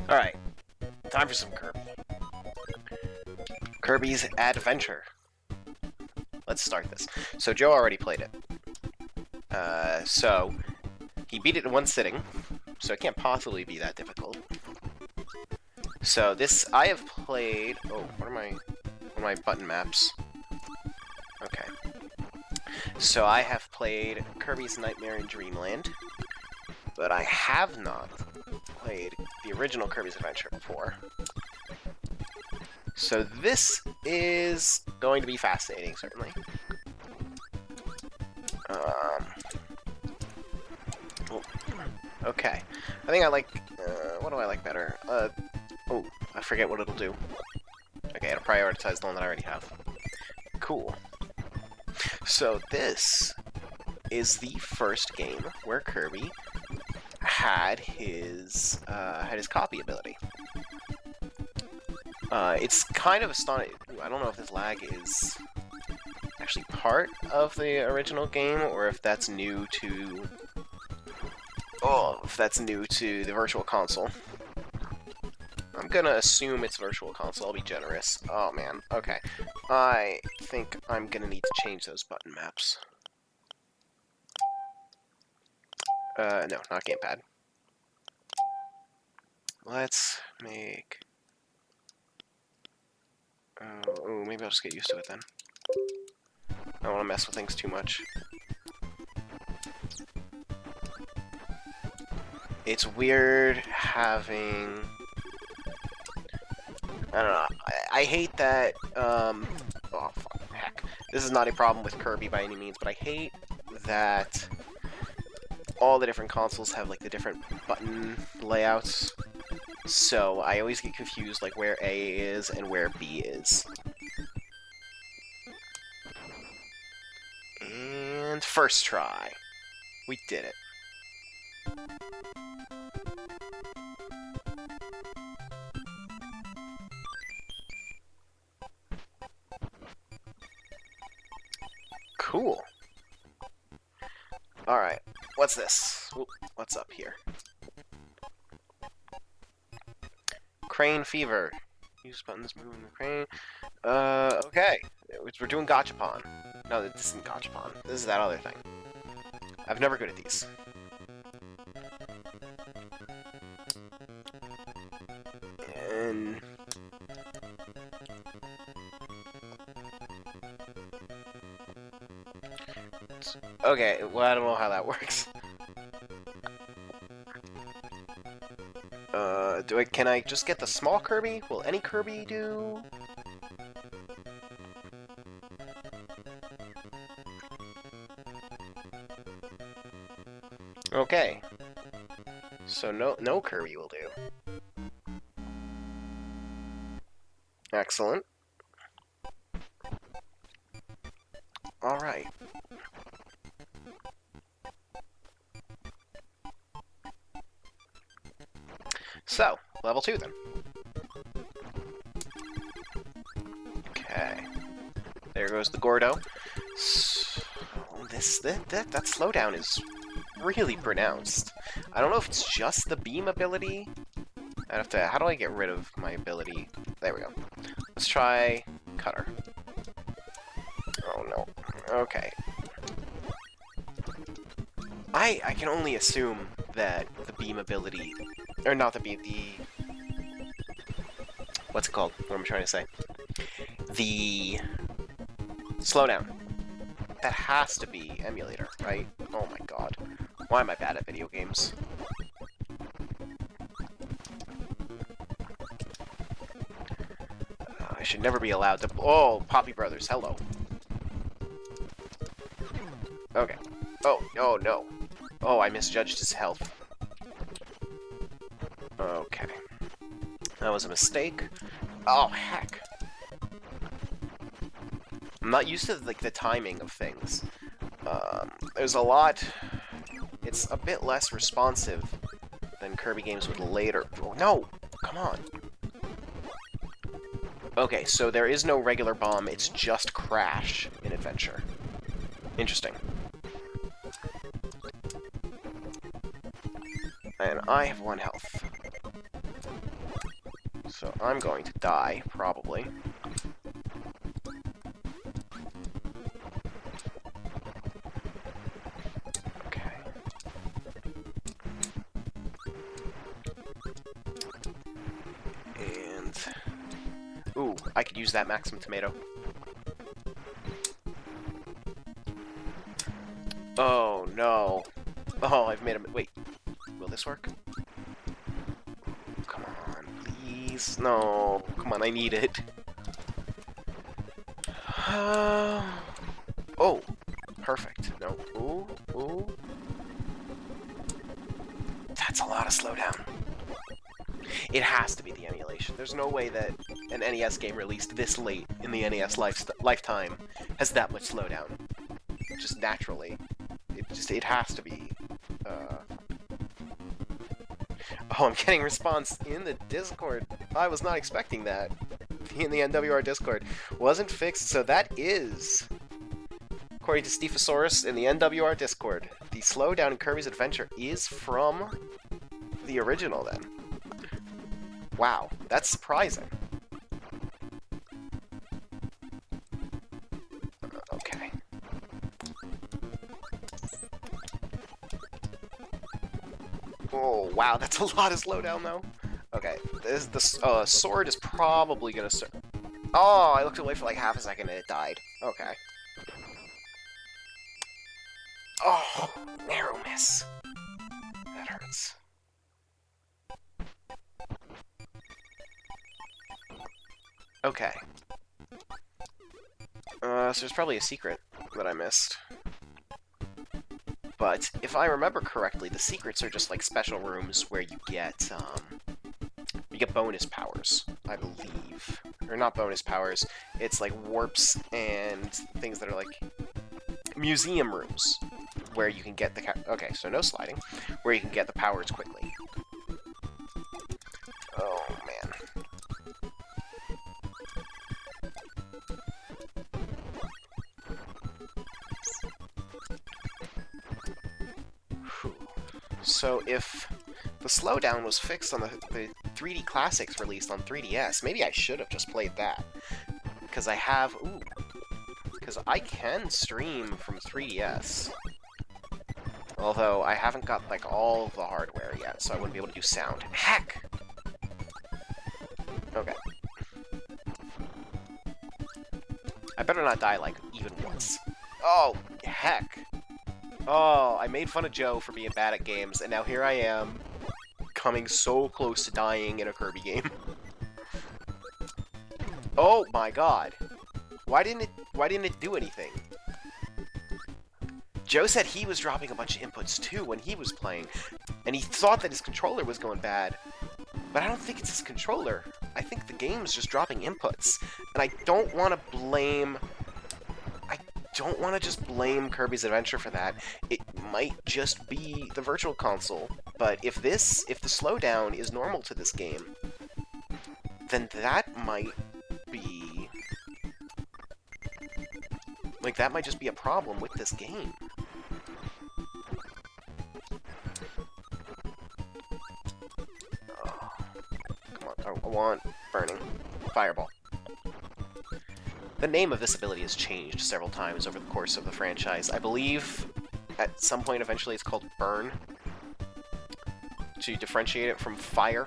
Alright, time for some Kirby. Kirby's Adventure. Let's start this. So Joe already played it. So he beat it in one sitting, so it can't possibly be that difficult. So this, I have played... Oh, what are my button maps? Okay. So I have played Kirby's Nightmare in Dreamland, but I have not played the original Kirby's Adventure before. So this is going to be fascinating, certainly. Okay. I think I like... what do I like better? Oh, I forget what it'll do. Okay, it'll prioritize the one that I already have. Cool. So this is the first game where Kirby had his copy ability. It's kind of astonishing. I don't know if this lag is actually part of the original game, or if that's new to... Oh, if that's new to the Virtual Console. I'm gonna assume it's Virtual Console, I'll be generous. Oh man, okay. I think I'm gonna need to change those button maps. No, not gamepad. Let's make... oh, maybe I'll just get used to it then. I don't want to mess with things too much. It's weird having... I don't know. I hate that, oh, fuck, heck. This is not a problem with Kirby by any means, but I hate that all the different consoles have, like, the different button layouts. So I always get confused, like, where A is and where B is. And first try. We did it. Cool. Alright, what's this? Ooh, what's up here? Crane Fever. Use buttons moving the crane. Okay. We're doing Gachapon. No, this isn't Gachapon. This is that other thing. I'm never good at these. And... okay, well, I don't know how that works. Can I just get the small Kirby? Will any Kirby do? Okay. So no Kirby will do. Excellent. Alright. So, level 2 then. Okay. There goes the Gordo. So, that slowdown is really pronounced. I don't know if it's just the beam ability. I have to... how do I get rid of my ability? There we go. Let's try Cutter. Oh no. Okay. I can only assume that the beam ability... or not the beam, the... what's it called? What am I trying to say? The... slowdown. That has to be emulator, right? Oh my god. Why am I bad at video games? I should never be allowed to... oh, Poppy Brothers, hello. Okay. Oh, oh no. Oh, I misjudged his health. Okay. That was a mistake. Oh, heck. I'm not used to, like, the timing of things. There's a lot... it's a bit less responsive than Kirby games would later... oh, no! Come on! Okay, so there is no regular bomb, it's just Crash in Adventure. Interesting. And I have 1 health. So I'm going to die, probably. Okay. And... ooh, I could use that maximum tomato. Oh, no. Oh, I've made a... wait. Will this work? Come on, please. No. Come on, I need it. Oh. Perfect. No. Ooh. Ooh. That's a lot of slowdown. It has to be the emulation. There's no way that an NES game released this late in the NES lifetime has that much slowdown. Just naturally. It has to be. Oh, I'm getting response in the Discord. I was not expecting that. In the NWR Discord. Wasn't fixed, so that is... according to Stefosaurus in the NWR Discord, the slowdown in Kirby's Adventure is from the original, then. Wow, that's surprising. Okay. Oh, wow, that's a lot of slowdown, though. Okay, the sword is probably gonna serve. Oh, I looked away for like half a second and it died. Okay. Oh, narrow miss. That hurts. Okay. So there's probably a secret that I missed. But if I remember correctly, the secrets are just like special rooms where you get bonus powers, I believe. Or not bonus powers, it's like warps and things that are like museum rooms where you can get the okay, so no sliding, where you can get the powers quickly. Oh man. Whew. So if the slowdown was fixed on the 3D Classics released on 3DS, maybe I should have just played that. Because I have... ooh. Because I can stream from 3DS. Although, I haven't got, like, all of the hardware yet, so I wouldn't be able to do sound. Heck! Okay. I better not die, like, even once. Oh, heck! Oh, I made fun of Joe for being bad at games, and now here I am, coming so close to dying in a Kirby game. Oh my god. Why didn't it do anything? Joe said he was dropping a bunch of inputs too when he was playing, and he thought that his controller was going bad. But I don't think it's his controller. I think the game's just dropping inputs. And I don't want to blame... I don't want to just blame Kirby's Adventure for that. It might just be the Virtual Console. But if the slowdown is normal to this game, then that might be... like, that might just be a problem with this game. Oh, come on, I want burning. Fireball. The name of this ability has changed several times over the course of the franchise. I believe at some point eventually it's called Burn, to differentiate it from Fire.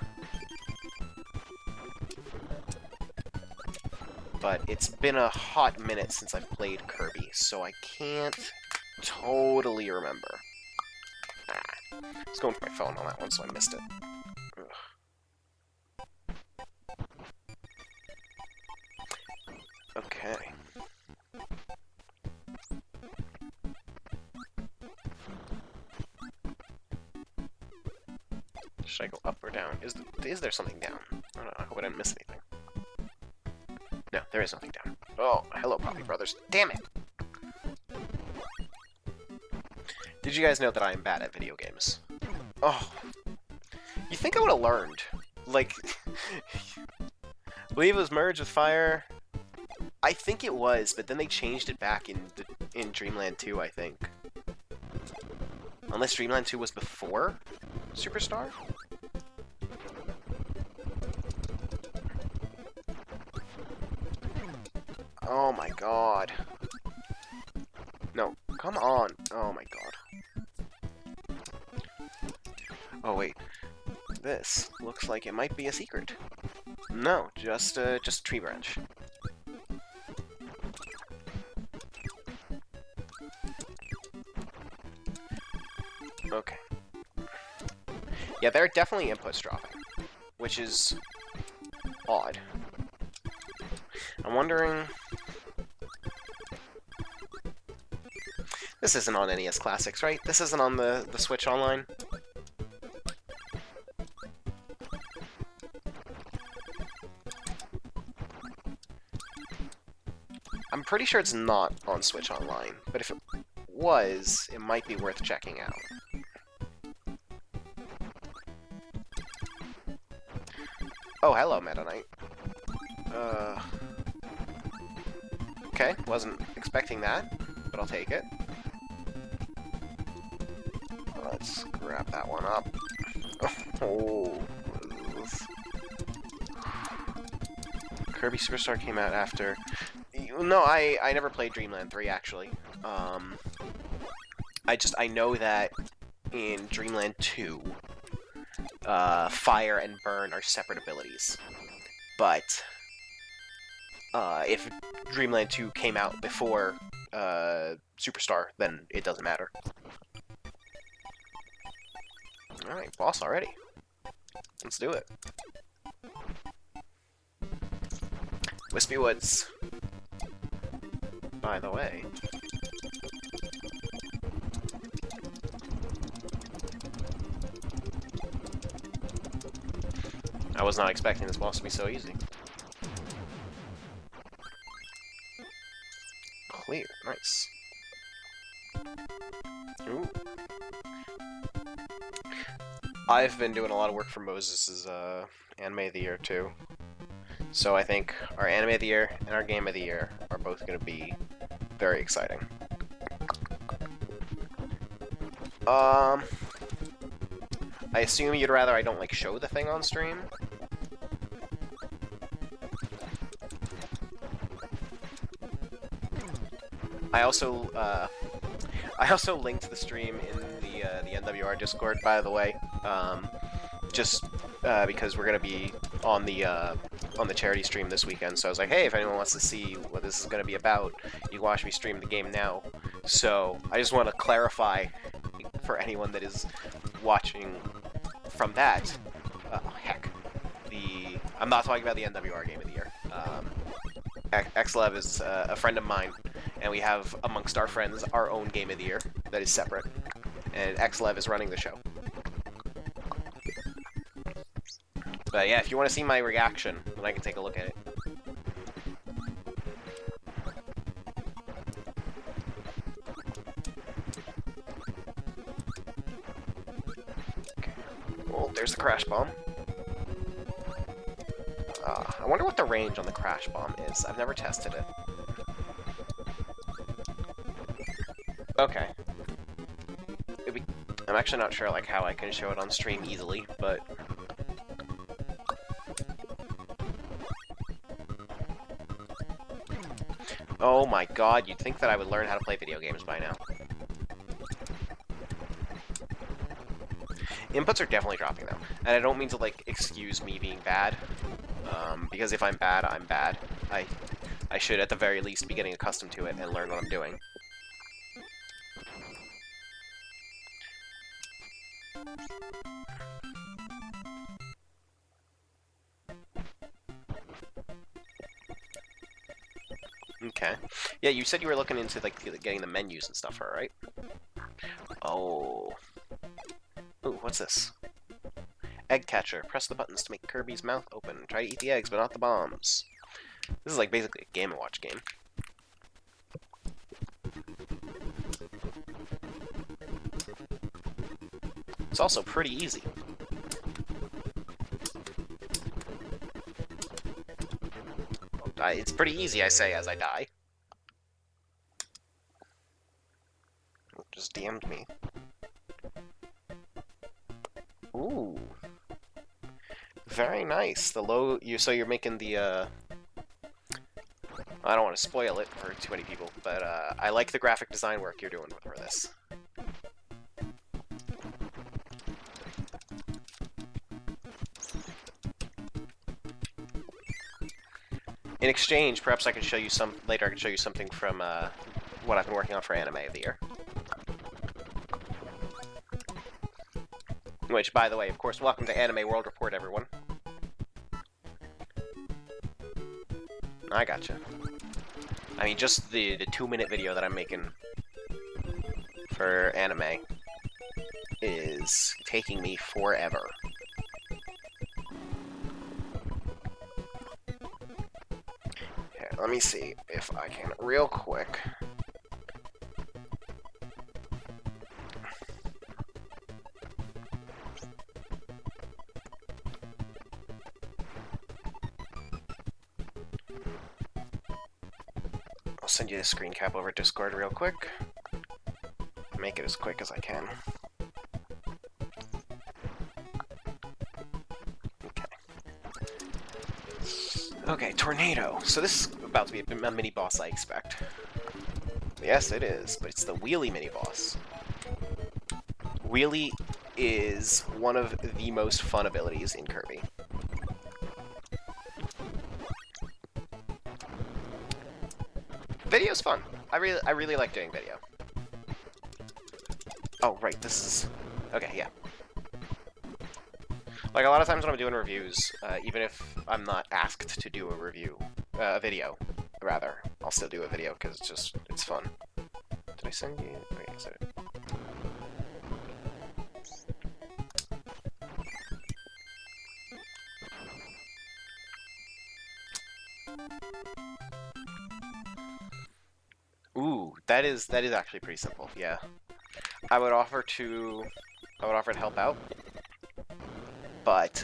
But it's been a hot minute since I've played Kirby, so I can't totally remember. I was going for my phone on that one, so I missed it. Ugh. Okay. Should I go up or down? Is there something down? I don't know, I hope I didn't miss anything. No, there is nothing down. Oh, hello, Poppy Brothers. Damn it! Did you guys know that I am bad at video games? Oh. You think I would have learned? Like, I believe it was merged with Fire. I think it was, but then they changed it back in Dreamland 2, I think. Unless Dreamland 2 was before Superstar? Oh my god. No, come on. Oh my god. Oh wait. This looks like it might be a secret. No, just a tree branch. Okay. Yeah, there are definitely inputs dropping, which is odd. I'm wondering... This isn't on NES Classics, right? This isn't on the Switch Online? I'm pretty sure it's not on Switch Online, but if it was, it might be worth checking out. Oh, hello, Meta Knight. Okay, wasn't expecting that, but I'll take it. Let's grab that one up. Oh, what is this? Kirby Superstar came out after... No, I never played Dreamland 3, actually. I know that in Dreamland 2, Fire and Burn are separate abilities. But, if Dreamland 2 came out before, Superstar, then it doesn't matter. Alright, boss already. Let's do it. Wispy Woods. By the way. I was not expecting this boss to be so easy. Clear, nice. Ooh. I've been doing a lot of work for Moses' Anime of the Year, too. So I think our Anime of the Year and our Game of the Year are both going to be very exciting. I assume you'd rather I don't, like, show the thing on stream? I also linked the stream in the NWR Discord, by the way, just because we're gonna be on the charity stream this weekend. So I was like, hey, if anyone wants to see what this is gonna be about, you can watch me stream the game now. So I just want to clarify for anyone that is watching from that. Heck, I'm not talking about the NWR Game of the Year. XLev is a friend of mine, and we have, amongst our friends, our own Game of the Year that is separate. And XLev is running the show. But yeah, if you want to see my reaction, then I can take a look at it. Okay. Well, there's the crash bomb. I wonder what the range on the crash bomb is. I've never tested it. Okay. I'm actually not sure like how I can show it on stream easily, but... Oh my god, you'd think that I would learn how to play video games by now. Inputs are definitely dropping though, and I don't mean to like excuse me being bad, because if I'm bad, I'm bad. I should at the very least be getting accustomed to it and learn what I'm doing. Okay. Yeah, you said you were looking into like getting the menus and stuff, right? Oh. Ooh, what's this? Egg catcher. Press the buttons to make Kirby's mouth open. Try to eat the eggs, but not the bombs. This is like basically a Game & Watch game. It's also pretty easy. It's pretty easy, I say, as I die. Just DM'd me. Ooh. Very nice. So you're making the, I don't want to spoil it for too many people, but I like the graphic design work you're doing for this. In exchange, perhaps I can show you later. I can show you something from what I've been working on for Anime of the Year. Which, by the way, of course, welcome to Anime World Report, everyone. I gotcha. I mean, just the 2-minute video that I'm making for anime is taking me forever. Here, let me see if I can, real quick. Send you the screen cap over Discord real quick. Make it as quick as I can. Okay. Okay, Tornado. So this is about to be a mini-boss, I expect. Yes, it is, but it's the Wheelie mini-boss. Wheelie is one of the most fun abilities in Kirby. Video's fun. I really like doing video. Oh, right, this is... Okay, yeah. Like, a lot of times when I'm doing reviews, even if I'm not asked to do a review, a video, rather, I'll still do a video, because it's fun. Did I send you... Wait, is it... Ooh, that is actually pretty simple, yeah. I would offer to help out, but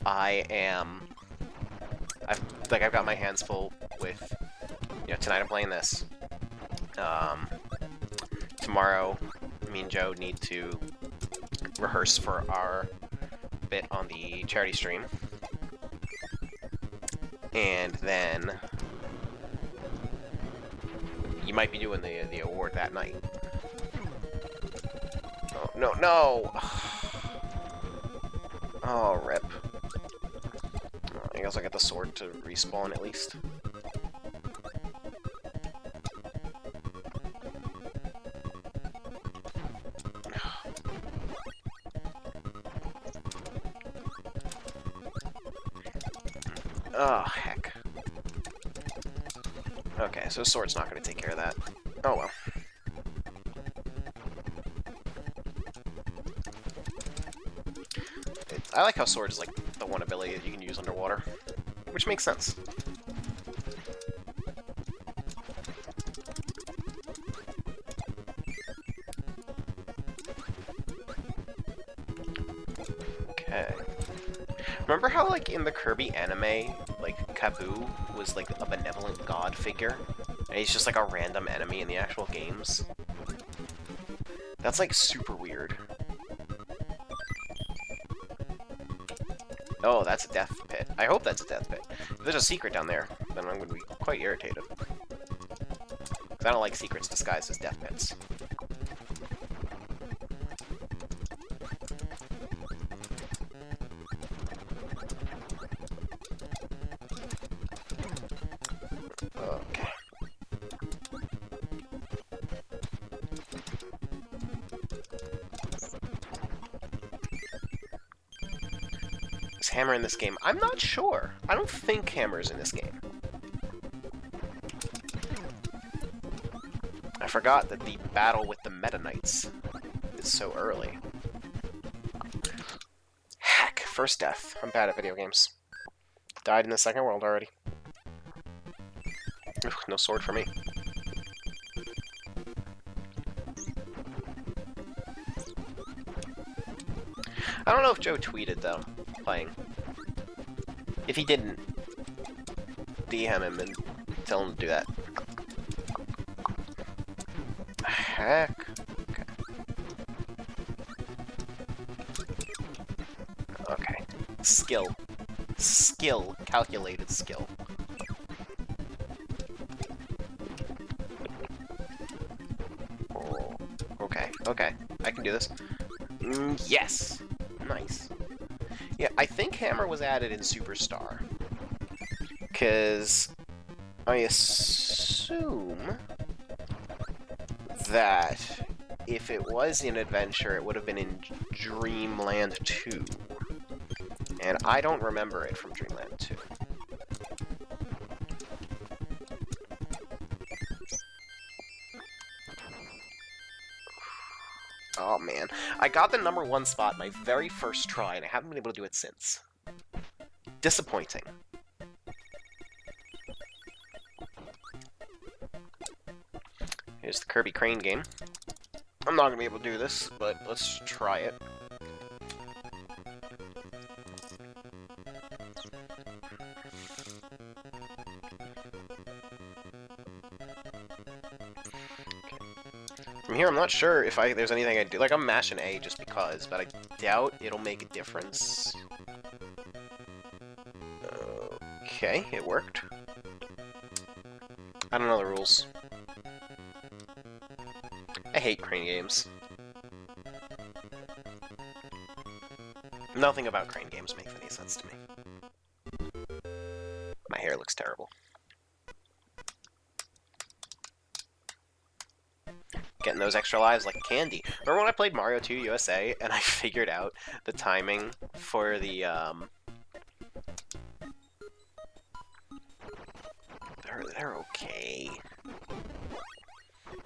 I've got my hands full with, tonight I'm playing this. Tomorrow, me and Joe need to rehearse for our bit on the charity stream, and then you might be doing the award that night. Oh, no, no! Oh, rip. Oh, I guess I got the sword to respawn at least. Oh, heck. Okay, so sword's not going to take care of that. Oh well. I like how sword is like the one ability that you can use underwater, which makes sense. Okay. Remember how, like, in the Kirby anime, like, Kaboo was, like, a benevolent god figure? And he's just, like, a random enemy in the actual games? That's, like, super weird. Oh, that's a death pit. I hope that's a death pit. If there's a secret down there, then I'm going to be quite irritated. Because I don't like secrets disguised as death pits. Okay. Is Hammer in this game? I'm not sure. I don't think Hammer's in this game. I forgot that the battle with the Meta Knights is so early. Heck, first death. I'm bad at video games. Died in the second world already. Ugh, no sword for me. I don't know if Joe tweeted, though, playing. If he didn't, DM him and tell him to do that. Heck. Okay. Okay. Skill. Skill. Calculated skill. Okay, I can do this. Yes! Nice. Yeah, I think Hammer was added in Superstar. Because I assume that if it was in Adventure, it would have been in Dreamland 2. And I don't remember it from Dreamland 2. Oh man, I got the #1 spot my very first try, and I haven't been able to do it since. Disappointing. Here's the Kirby Crane game. I'm not going to be able to do this, but let's try it. From here, I'm not sure if there's anything I do. Like, I'm mashing A just because, but I doubt it'll make a difference. Okay, it worked. I don't know the rules. I hate crane games. Nothing about crane games makes any sense to me. My hair looks terrible. Getting those extra lives like candy. Remember when I played Mario 2 USA and I figured out the timing for the, They're okay.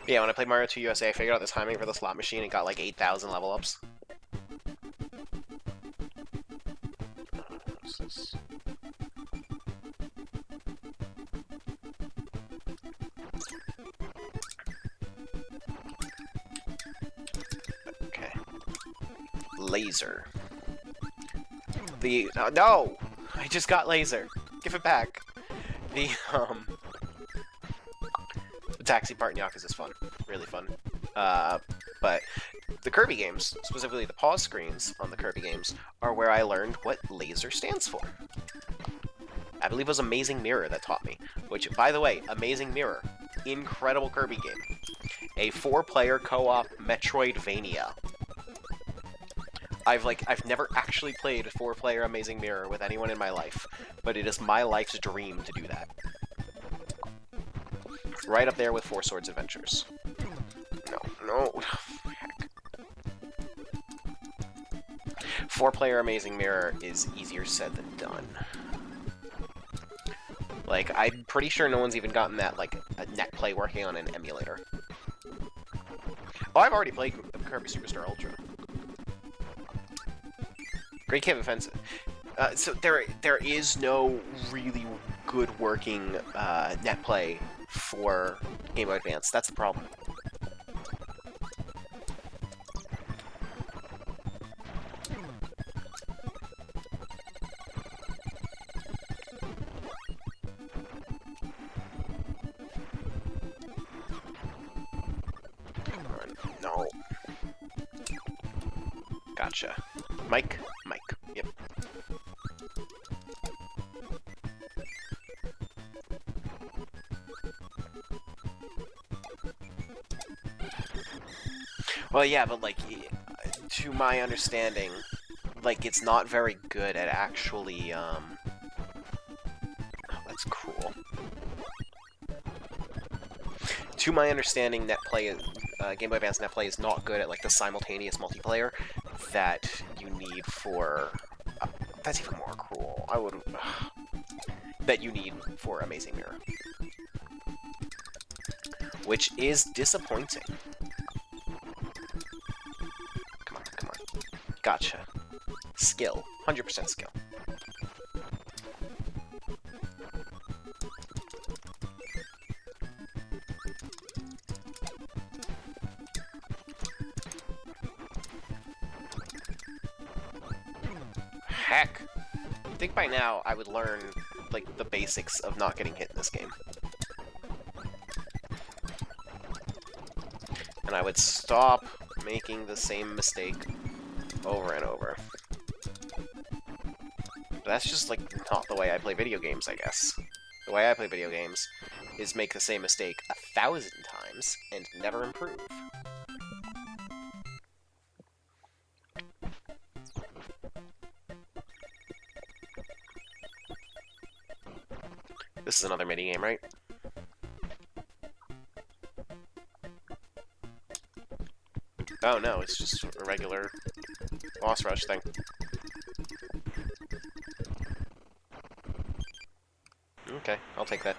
Yeah, when I played Mario 2 USA, I figured out the timing for the slot machine and got like 8,000 level ups. What's this? Okay. Laser. No! I just got laser. Give it back. The taxi part in Yakuza is fun. Really fun. But the Kirby games, specifically the pause screens on the Kirby games, are where I learned what laser stands for. I believe it was Amazing Mirror that taught me. Which, by the way, Amazing Mirror, incredible Kirby game. A 4-player co-op Metroidvania. I've never actually played a 4-player Amazing Mirror with anyone in my life, but it is my life's dream to do that. Right up there with Four Swords Adventures. No. Heck. 4-player Amazing Mirror is easier said than done. Like, I'm pretty sure no one's even gotten that, like, a net play working on an emulator. Oh, I've already played Kirby Superstar Ultra. Great Cave Offensive. So there is no really good working net play for Game Boy Advance. That's the problem. No. Gotcha. Mike? Mike. Yep. Well, yeah, but, like, to my understanding, like, it's not very good at actually, oh, that's cruel. To my understanding, Game Boy Advance Net Play is not good at, like, the simultaneous multiplayer that you need for... that's even more cruel. I would... that you need for Amazing Mirror. Which is disappointing. Come on. Gotcha. Skill. 100% skill. Heck! I think by now I would learn, like, the basics of not getting hit in this game. And I would stop making the same mistake over and over. But that's just, like, not the way I play video games, I guess. The way I play video games is make the same mistake 1,000 times and never improve. this is another minigame, right? Oh no, it's just a regular boss rush thing. Okay, I'll take that.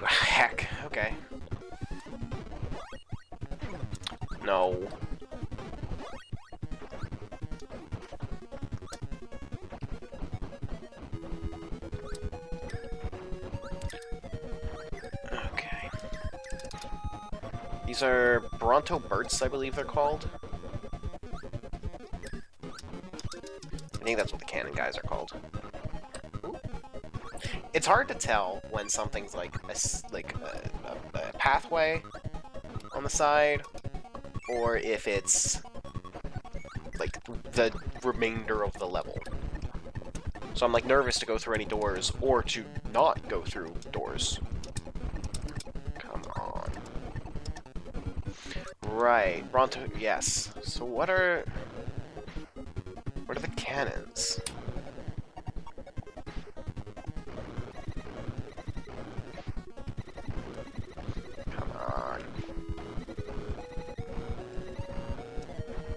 Heck, okay. No. Okay. These are Bronto Bursts, I believe they're called. I think that's what the cannon guys are called. It's hard to tell when something's like a pathway on the side, or if it's like the remainder of the level. So I'm like nervous to go through any doors or to not go through doors. Come on. Right, Bronto, yes. So what are the cannons?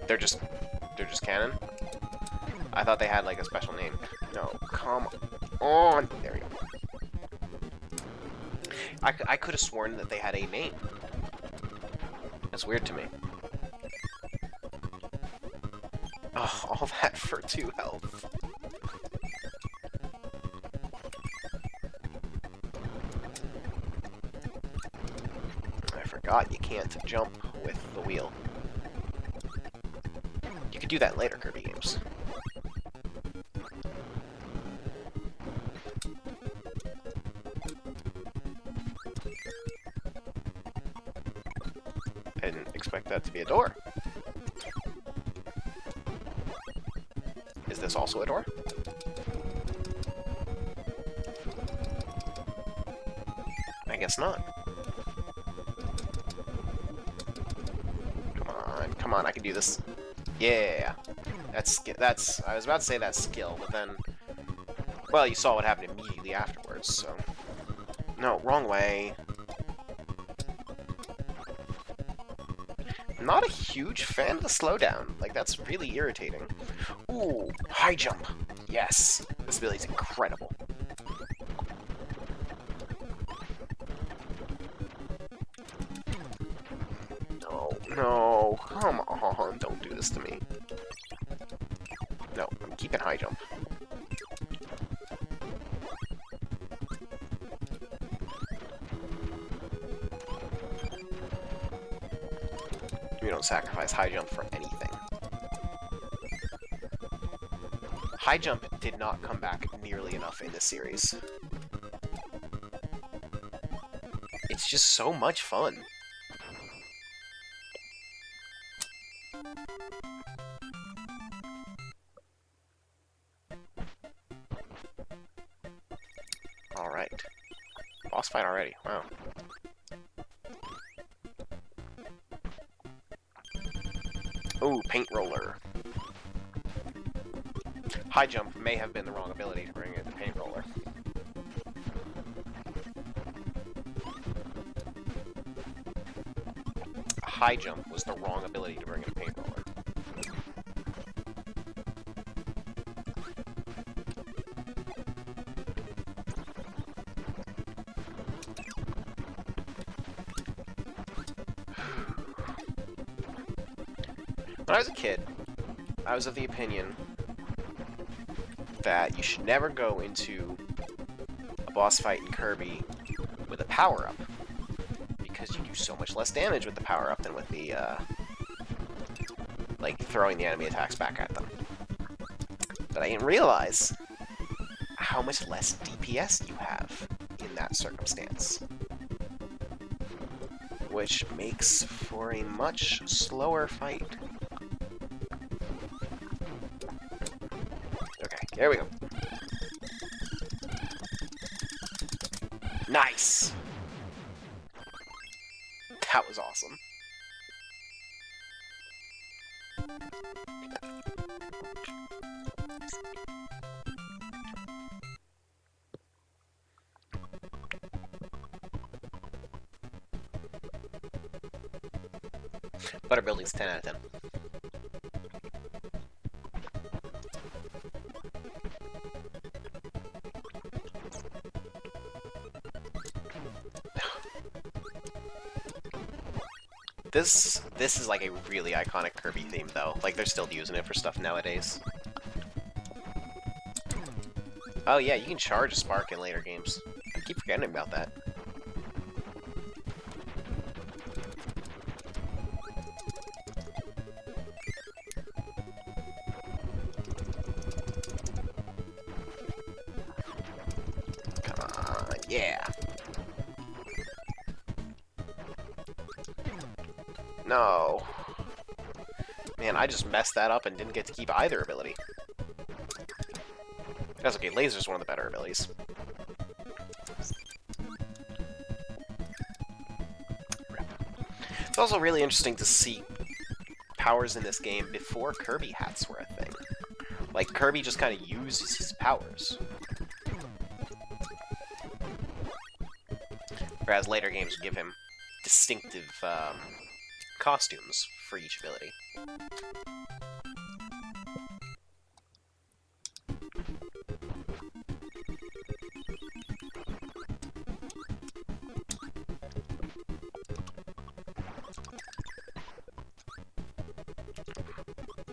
They're just cannon? I thought they had like a special name. No, come on. There we go. I could have sworn that they had a name. That's weird to me. Oh, all that for 2 health. I forgot you can't jump with the wheel. You could do that in later Kirby games. I didn't expect that to be a door. Is this also a door? I guess not. Come on, I can do this. Yeah, that's, I was about to say that's skill, but then, well, you saw what happened immediately afterwards, so. No, wrong way. I'm not a huge fan of the slowdown. Like, that's really irritating. Ooh, high jump. Yes, this ability's incredible. No, come on, don't do this to me. No, I'm keeping high jump. We don't sacrifice high jump for anything. High jump did not come back nearly enough in this series. It's just so much fun. Alright. Boss fight already, wow. Ooh, paint roller. High jump may have been the wrong ability to bring in the paint roller. High jump was the wrong ability to bring in a paint roller. When I was a kid, I was of the opinion that you should never go into a boss fight in Kirby with a power-up, because you do so much less damage with the power-up than with the, like, throwing the enemy attacks back at them. But I didn't realize how much less DPS you have in that circumstance, which makes for a much slower fight. There we go. Nice! That was awesome. Butter building's 10 out of 10. This is like a really iconic Kirby theme, though. Like, they're still using it for stuff nowadays. Oh yeah, you can charge a spark in later games. I keep forgetting about that. Come on, yeah. No. Man, I just messed that up and didn't get to keep either ability. That's okay, Laser's one of the better abilities. It's also really interesting to see powers in this game before Kirby hats were a thing. Like, Kirby just kind of uses his powers. Whereas later games give him distinctive, costumes for each ability.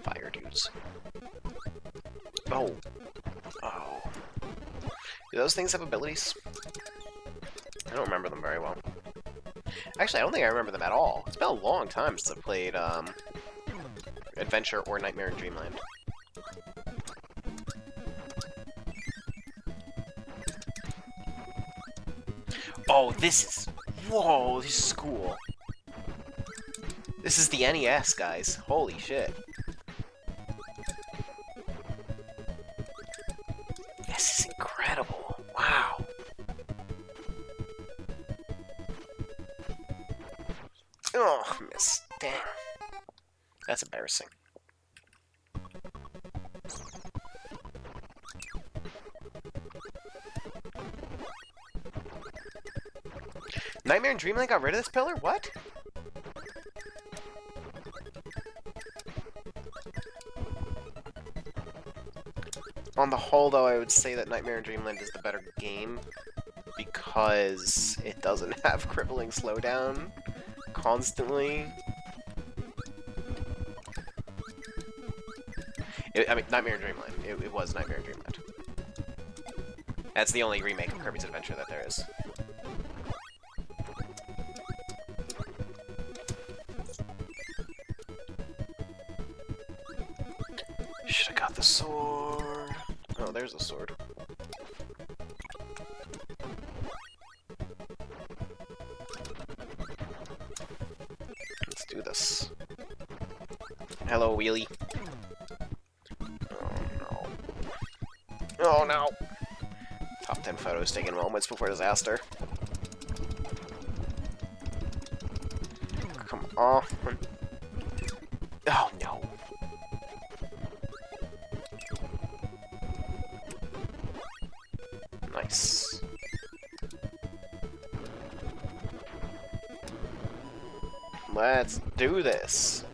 Fire dudes. Oh. Oh. Do those things have abilities? I don't remember them very well. Actually, I don't think I remember them at all. It's been a long time since I played, Adventure or Nightmare in Dreamland. Oh, this is... Whoa, this is cool. This is the NES, guys. Holy shit. This is incredible. Wow. Oh, miss. Damn. That's embarrassing. Nightmare in Dreamland got rid of this pillar? What? On the whole, though, I would say that Nightmare in Dreamland is the better game because it doesn't have crippling slowdown constantly. I mean, Nightmare in Dreamland. It was Nightmare in Dreamland. That's the only remake of Kirby's Adventure that there is. Should've got the sword. Oh, there's a sword. Let's do this. Hello, wheelie. Oh no. Oh no! Top 10 photos taken moments before disaster. Come on. Oh no. Nice. Let's do this.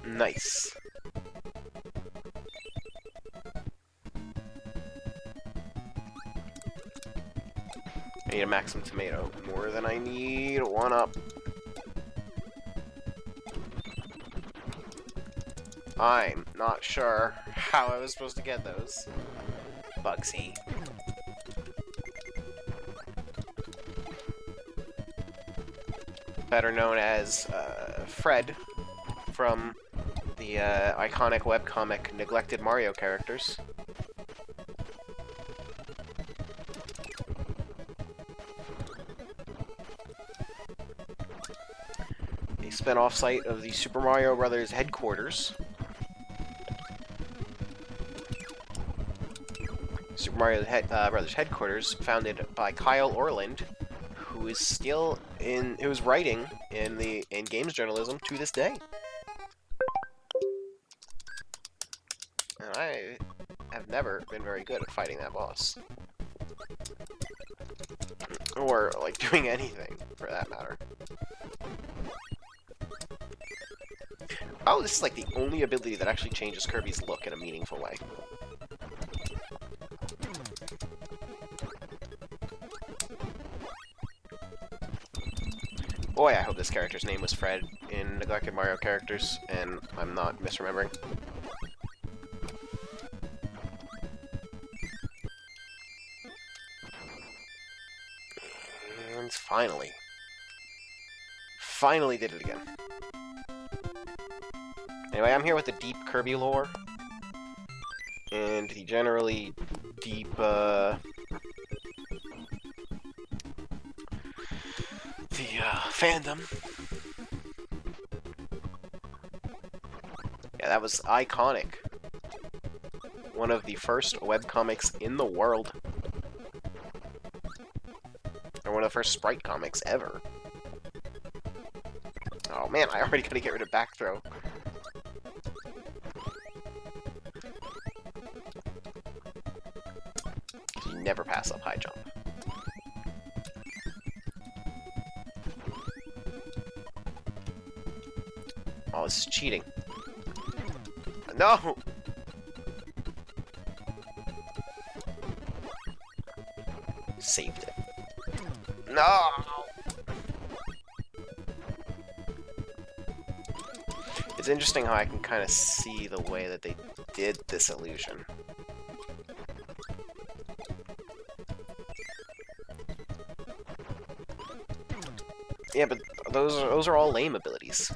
Nice. I need a maximum tomato. More than I need. One up. I'm not sure how I was supposed to get those. Bugsy. Better known as Fred from the iconic webcomic Neglected Mario characters. A spin-off site of the Super Mario Bros. Headquarters. Super Mario Brothers headquarters, founded by Kyle Orland, who is still who's writing in games journalism to this day. And I have never been very good at fighting that boss. Or, like, doing anything, for that matter. Oh, this is, like, the only ability that actually changes Kirby's look in a meaningful way. Boy, I hope this character's name was Fred in Neglected Mario Characters, and I'm not misremembering. And finally did it again. Anyway, I'm here with the deep Kirby lore, and the generally deep, fandom. Yeah, that was iconic. One of the first webcomics in the world. Or one of the first sprite comics ever. Oh man, I already gotta get rid of back throw. You never pass up high jump. Oh, this is cheating. No! Saved it. No! It's interesting how I can kind of see the way that they did this illusion. Yeah, but those are all lame abilities.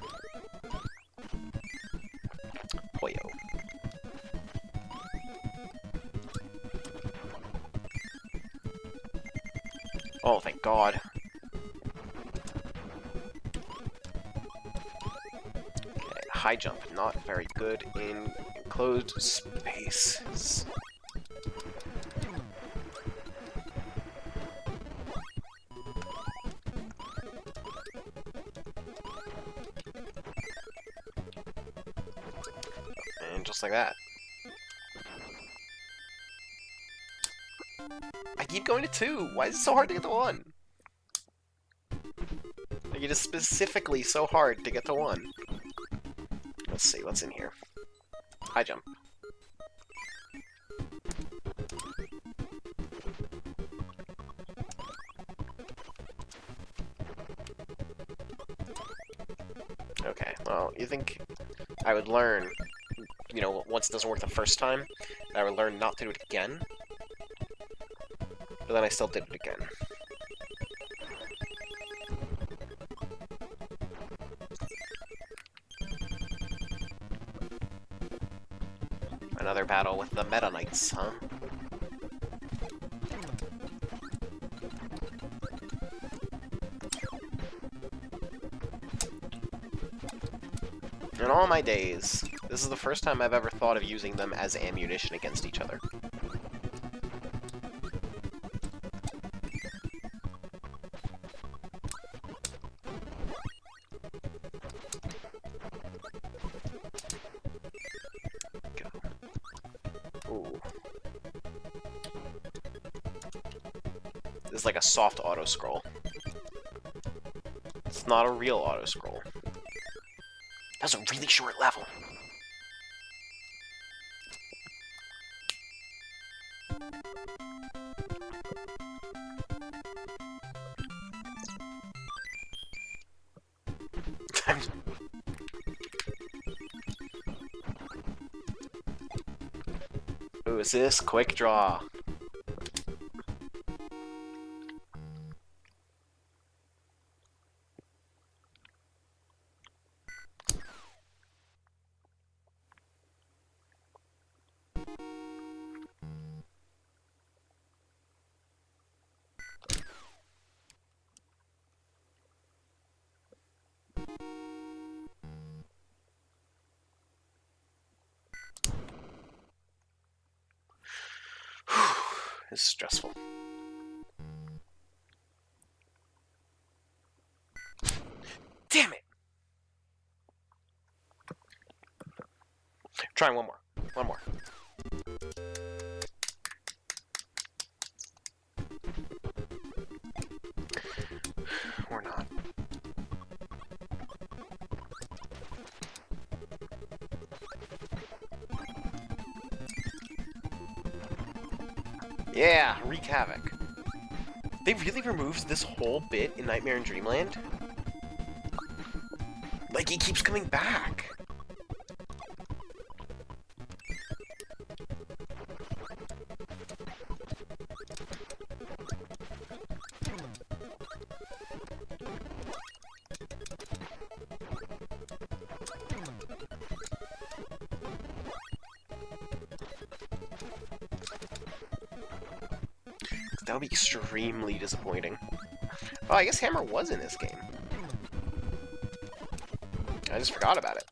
Poyo. Oh, thank God. Okay, high jump, not very good in enclosed spaces. And just like that. I keep going to 2. Why is it so hard to get to 1? Like, it is specifically so hard to get to 1. Let's see, what's in here? High jump. Okay, well, you think I would learn, you know, once it doesn't work the first time, I would learn not to do it again? But then I still did it again. Another battle with the Meta Knights, huh? In all my days, this is the first time I've ever thought of using them as ammunition against each other. Ooh. This is like a soft auto-scroll. It's not a real auto-scroll. That's a really short level. Ooh, is this quick draw? This is stressful. Damn it! Trying one more. One more. Or not. Yeah, wreak havoc. They really removed this whole bit in Nightmare in Dreamland? Like, it keeps coming back. That would be extremely disappointing. Oh, I guess Hammer was in this game. I just forgot about it.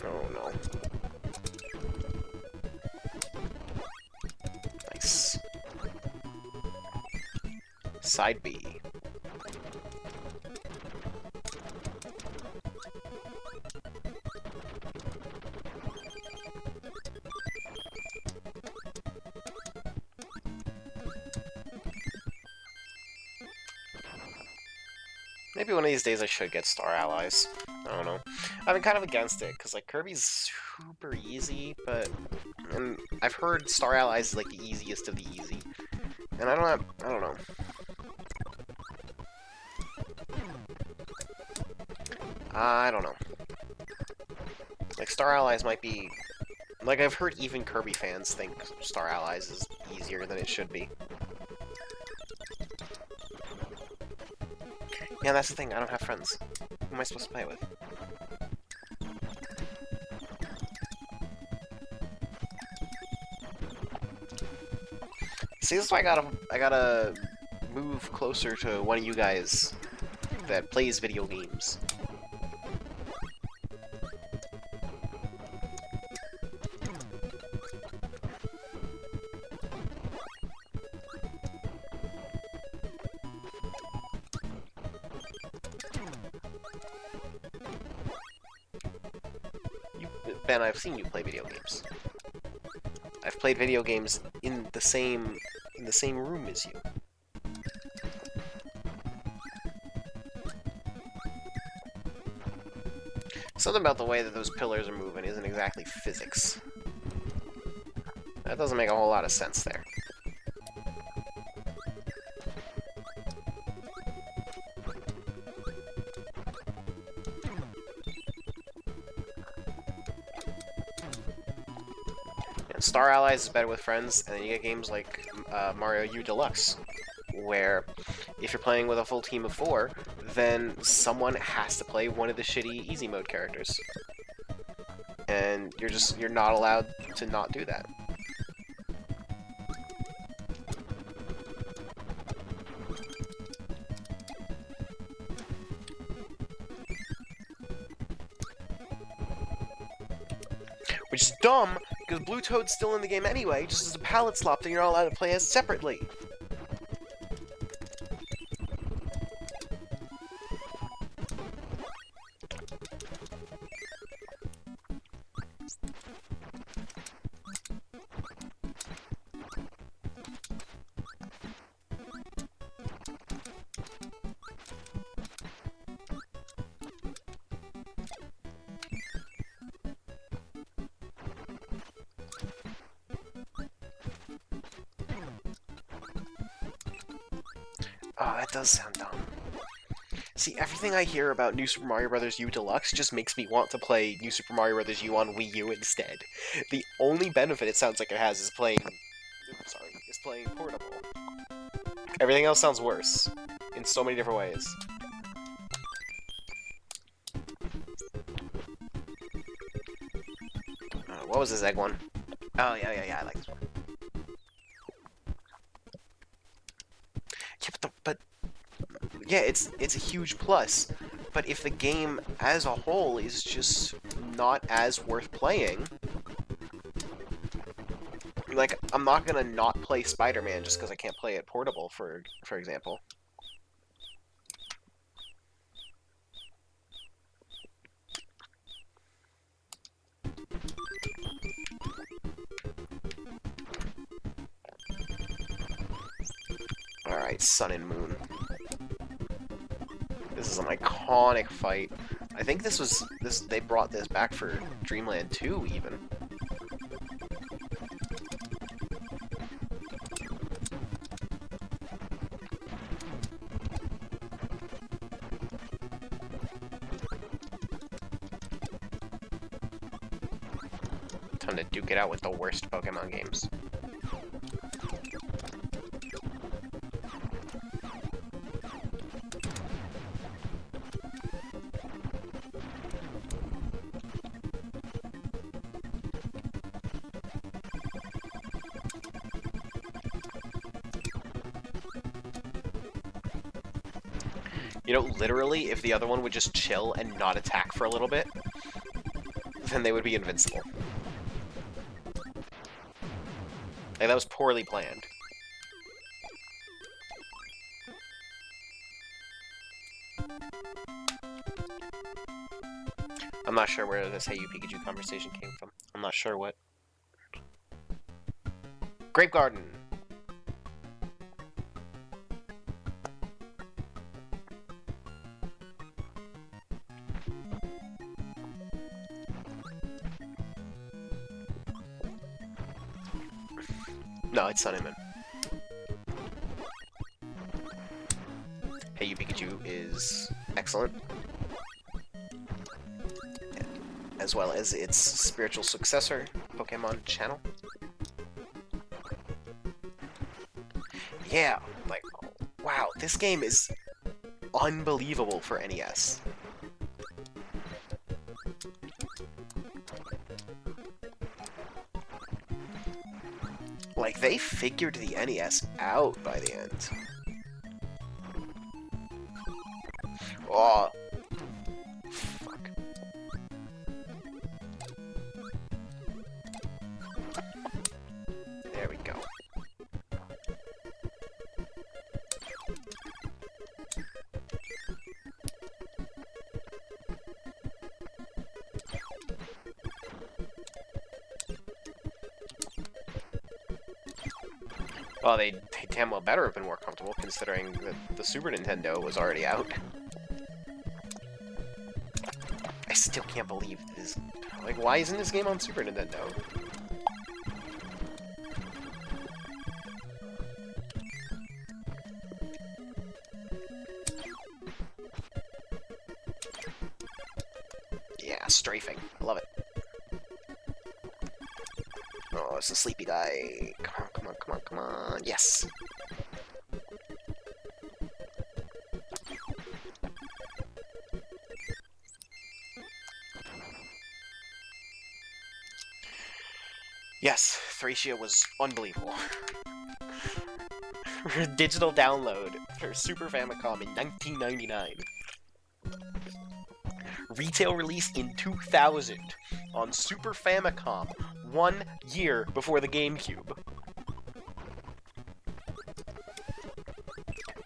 Oh no. Nice. Side B. Maybe one of these days I should get Star Allies. I don't know. I've been kind of against it, because, like, Kirby's super easy, but... And I've heard Star Allies is, like, the easiest of the easy. And I don't know. I don't know. Like, Star Allies might be... Like, I've heard even Kirby fans think Star Allies is easier than it should be. Yeah, that's the thing, I don't have friends. Who am I supposed to play with? See, this is why I gotta move closer to one of you guys that plays video games. Ben, I've seen you play video games. I've played video games in the same room as you. Something about the way that those pillars are moving isn't exactly physics. That doesn't make a whole lot of sense there. Star Allies is better with friends, and then you get games like Mario U Deluxe, where if you're playing with a full team of 4, then someone has to play one of the shitty easy mode characters. And you're not allowed to not do that. Which is dumb, because Blue Toad's still in the game anyway, just as a palette swap that you're not allowed to play as separately. Oh, that does sound dumb. See, everything I hear about New Super Mario Bros. U Deluxe just makes me want to play New Super Mario Bros. U on Wii U instead. The only benefit it sounds like it has is playing portable. Everything else sounds worse, in so many different ways. What was this egg one? Oh, yeah, I like this one. Yeah, but yeah, it's a huge plus, But if the game as a whole is just not as worth playing, like, I'm not gonna not play Spider-Man just because I can't play it portable, for example. Alright, Sun and Moon. This is an iconic fight. I think they brought this back for Dreamland 2, even. Time to duke it out with the worst Pokemon games. You know, literally, if the other one would just chill and not attack for a little bit, then they would be invincible. Like, that was poorly planned. I'm not sure where this Hey You Pikachu conversation came from. I'm not sure what. Grape Garden! No, it's Sun and Moon. Hey You Pikachu is excellent, as well as its spiritual successor, Pokemon Channel. Yeah, like, wow, this game is unbelievable for NES. Like, they figured the NES out by the end. Oh. Fuck. There we go. Well, they damn well better have been more comfortable, considering that the Super Nintendo was already out. I still can't believe this. Like, why isn't this game on Super Nintendo? Yeah, strafing. I love it. Oh, it's a sleepy guy. Come on, come on, come on, come on. Yes! Yes, Thracia was unbelievable. Digital download for Super Famicom in 1999. Retail release in 2000 on Super Famicom, 1 year before the GameCube.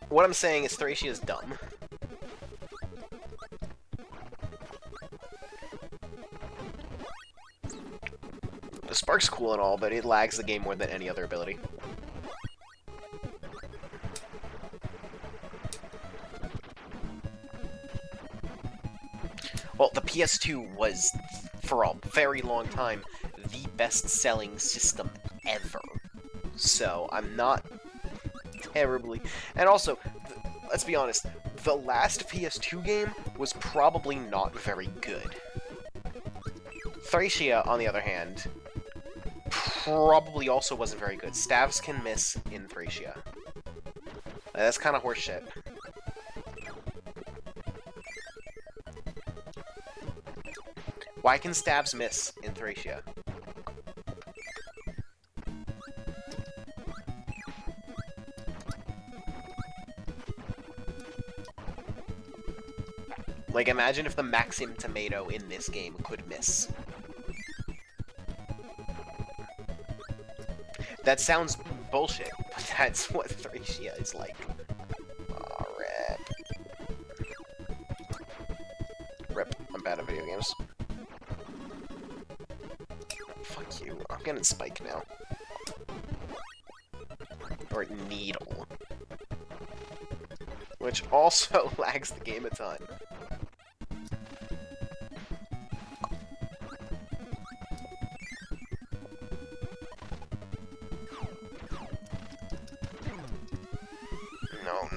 What I'm saying is Thracia is dumb. The Spark's cool and all, but it lags the game more than any other ability. Well, the PS2 was, for a very long time, the best-selling system ever. So, I'm not terribly... And also, let's be honest, the last PS2 game was probably not very good. Thracia, on the other hand, probably also wasn't very good. Stabs can miss in Thracia. That's kind of horseshit. Why can stabs miss in Thracia? Like, imagine if the Maxim tomato in this game could miss. That sounds bullshit, but that's what Thracia is like. Aw, rip. I'm bad at video games. Fuck you. I'm getting Spike now. Or Needle. Which also lags the game a ton. No.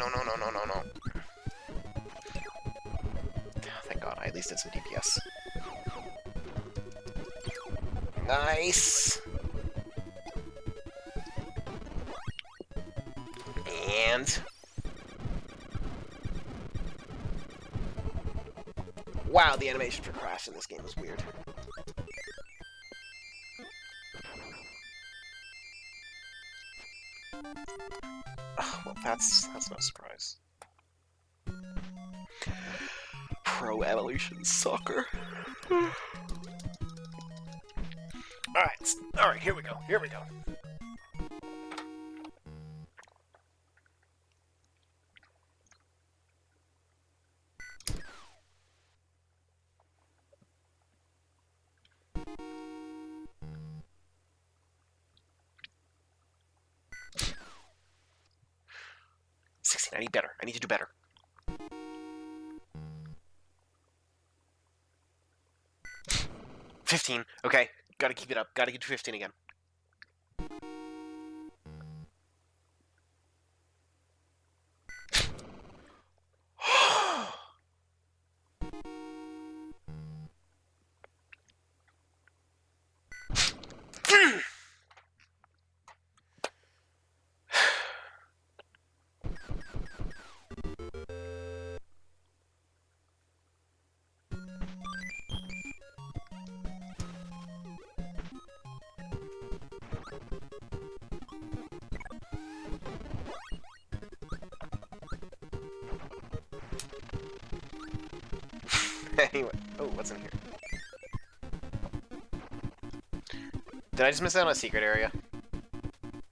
Thank God, I at least did some DPS. Nice! And... wow, the animation for Crash in this game is weird. Oh, well, that's no surprise. Pro Evolution Soccer. Alright, here we go. I need better. I need to do better. $15. Okay. Gotta keep it up. Gotta get to 15 again. Anyway, oh, what's in here? Did I just miss out on a secret area?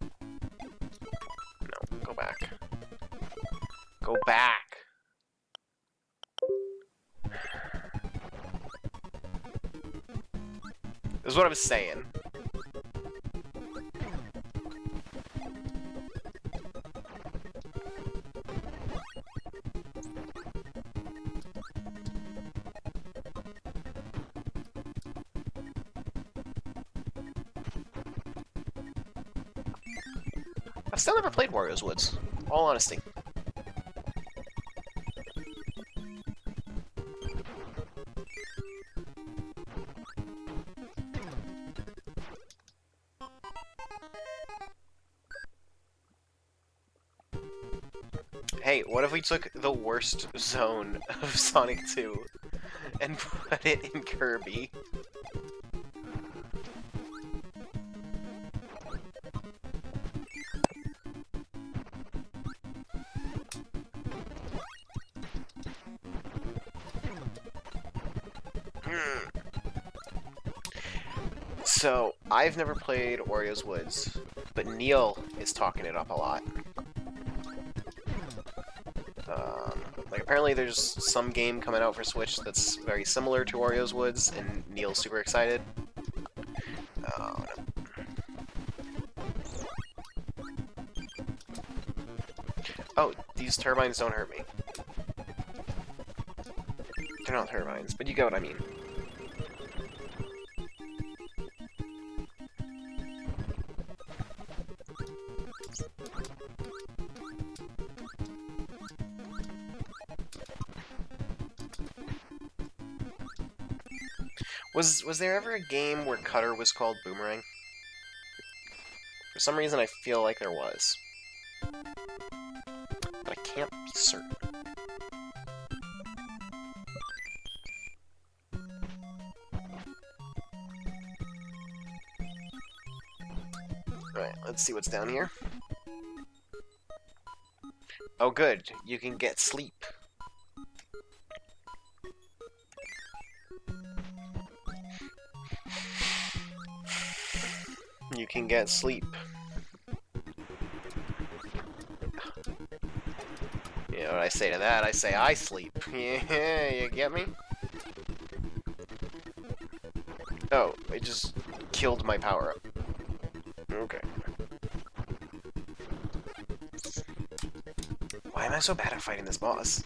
No, go back. Go back! This is what I was saying. I've still never played Wario's Woods, all honesty. Hey, what if we took the worst zone of Sonic 2 and put it in Kirby? So, I've never played Wario's Woods, but Neil is talking it up a lot. Like, apparently there's some game coming out for Switch that's very similar to Wario's Woods, and Neil's super excited. Oh, no. Oh, these turbines don't hurt me. They're not turbines, but you get what I mean. Was there ever a game where Cutter was called Boomerang? For some reason I feel like there was. But I can't be certain. Alright, let's see what's down here. Oh good, you can get sleep. you can get sleep. You know what I say to that? I say I sleep. Yeah, you get me? Oh, it just killed my power-up. Okay. Why am I so bad at fighting this boss?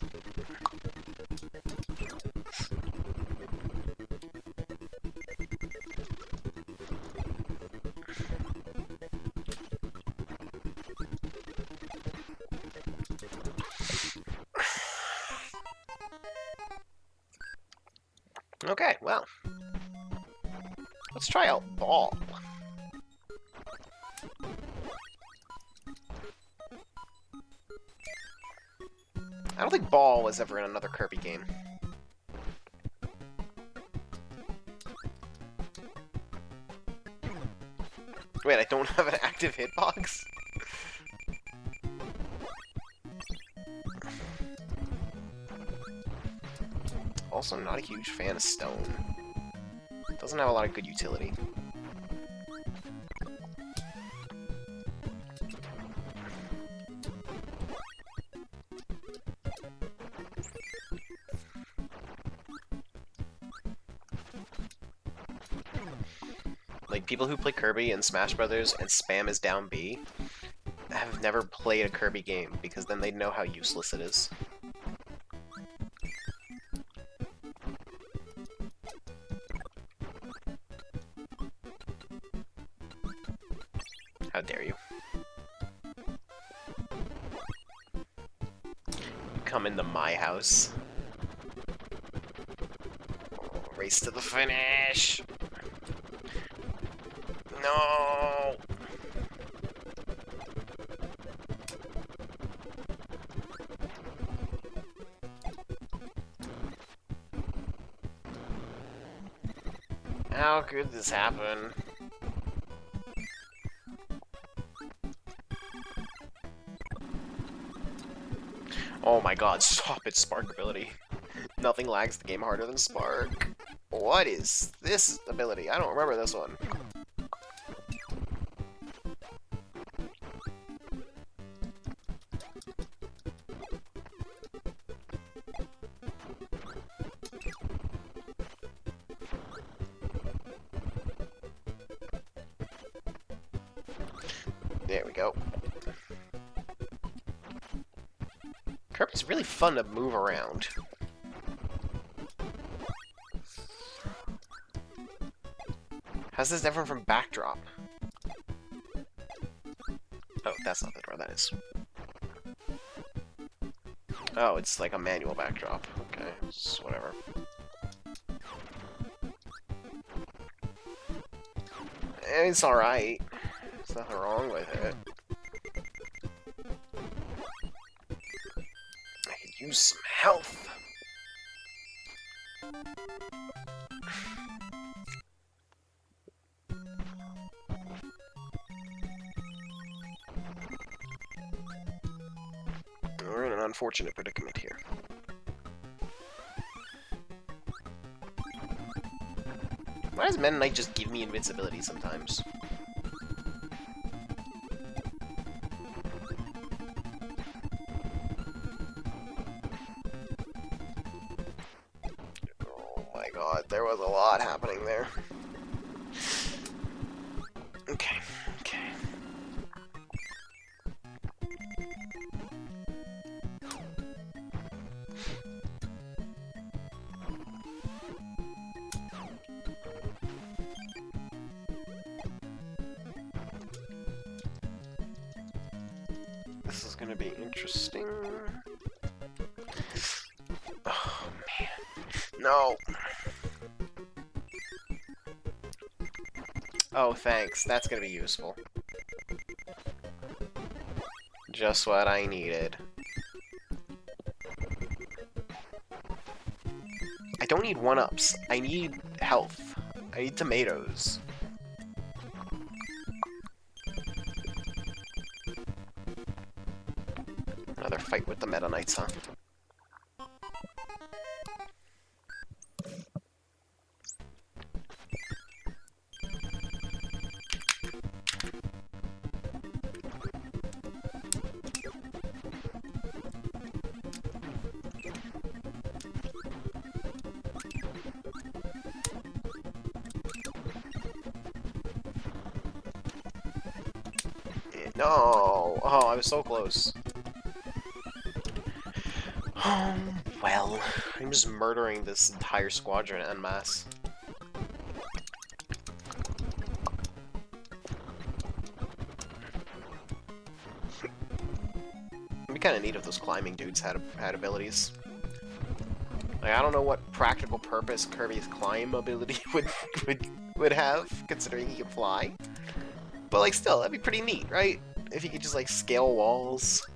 Okay, well. Let's try out Ball. I don't think Ball was ever in another Kirby game. Wait, I don't have an active hitbox? Also, not a huge fan of stone. Doesn't have a lot of good utility. Like, people who play Kirby and Smash Brothers and spam is down B have never played a Kirby game, because then they'd know how useless it is. How dare you. You come into my house. Race to the finish! No! How could this happen? Oh my god, stop it, Spark ability. Nothing lags the game harder than Spark. What is this ability? I don't remember this one. There we go. Kirby's really fun to move around. How's this different from Backdrop? Oh, that's not the door, that is. Oh, it's like a manual backdrop. Okay, it's whatever. It's alright. There's nothing wrong with it. I could use some health. We're in an unfortunate predicament here. Why does Meta Knight just give me invincibility sometimes? Oh my god, there was a lot happening there. Okay, okay. This is gonna be interesting. Oh, man. No! Oh, thanks. That's gonna be useful. Just what I needed. I don't need one-ups. I need health. I need tomatoes. Another fight with the Meta Knights, huh? No! Oh, I was so close. Oh, well. I'm just murdering this entire squadron en masse. It'd be kind of neat if those climbing dudes had abilities. Like, I don't know what practical purpose Kirby's climb ability would have, considering he can fly. But like, still, that'd be pretty neat, right? If he could just like scale walls.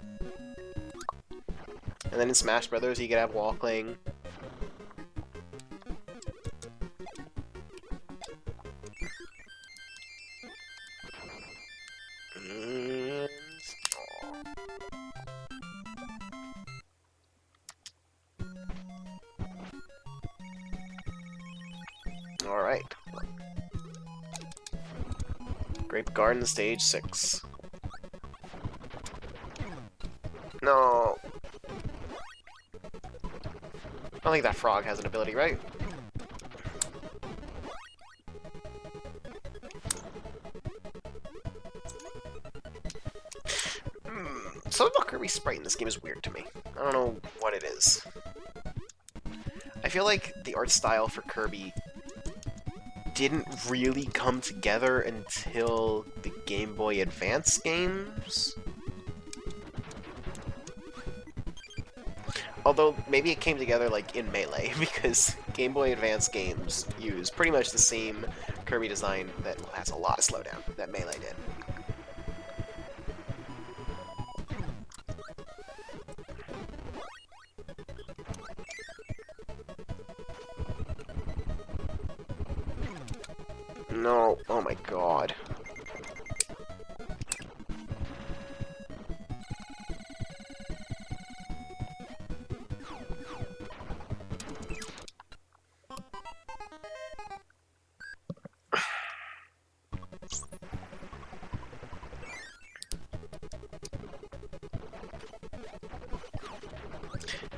And then in Smash Brothers, he could have wall cling. And... Alright. Grape Garden Stage 6. No. I don't think that frog has an ability, right? Something about Kirby's sprite in this game is weird to me. I don't know what it is. I feel like the art style for Kirby didn't really come together until the Game Boy Advance games. Although, maybe it came together, like, in Melee, because Game Boy Advance games use pretty much the same Kirby design that has a lot of slowdown that Melee did. No, oh my god.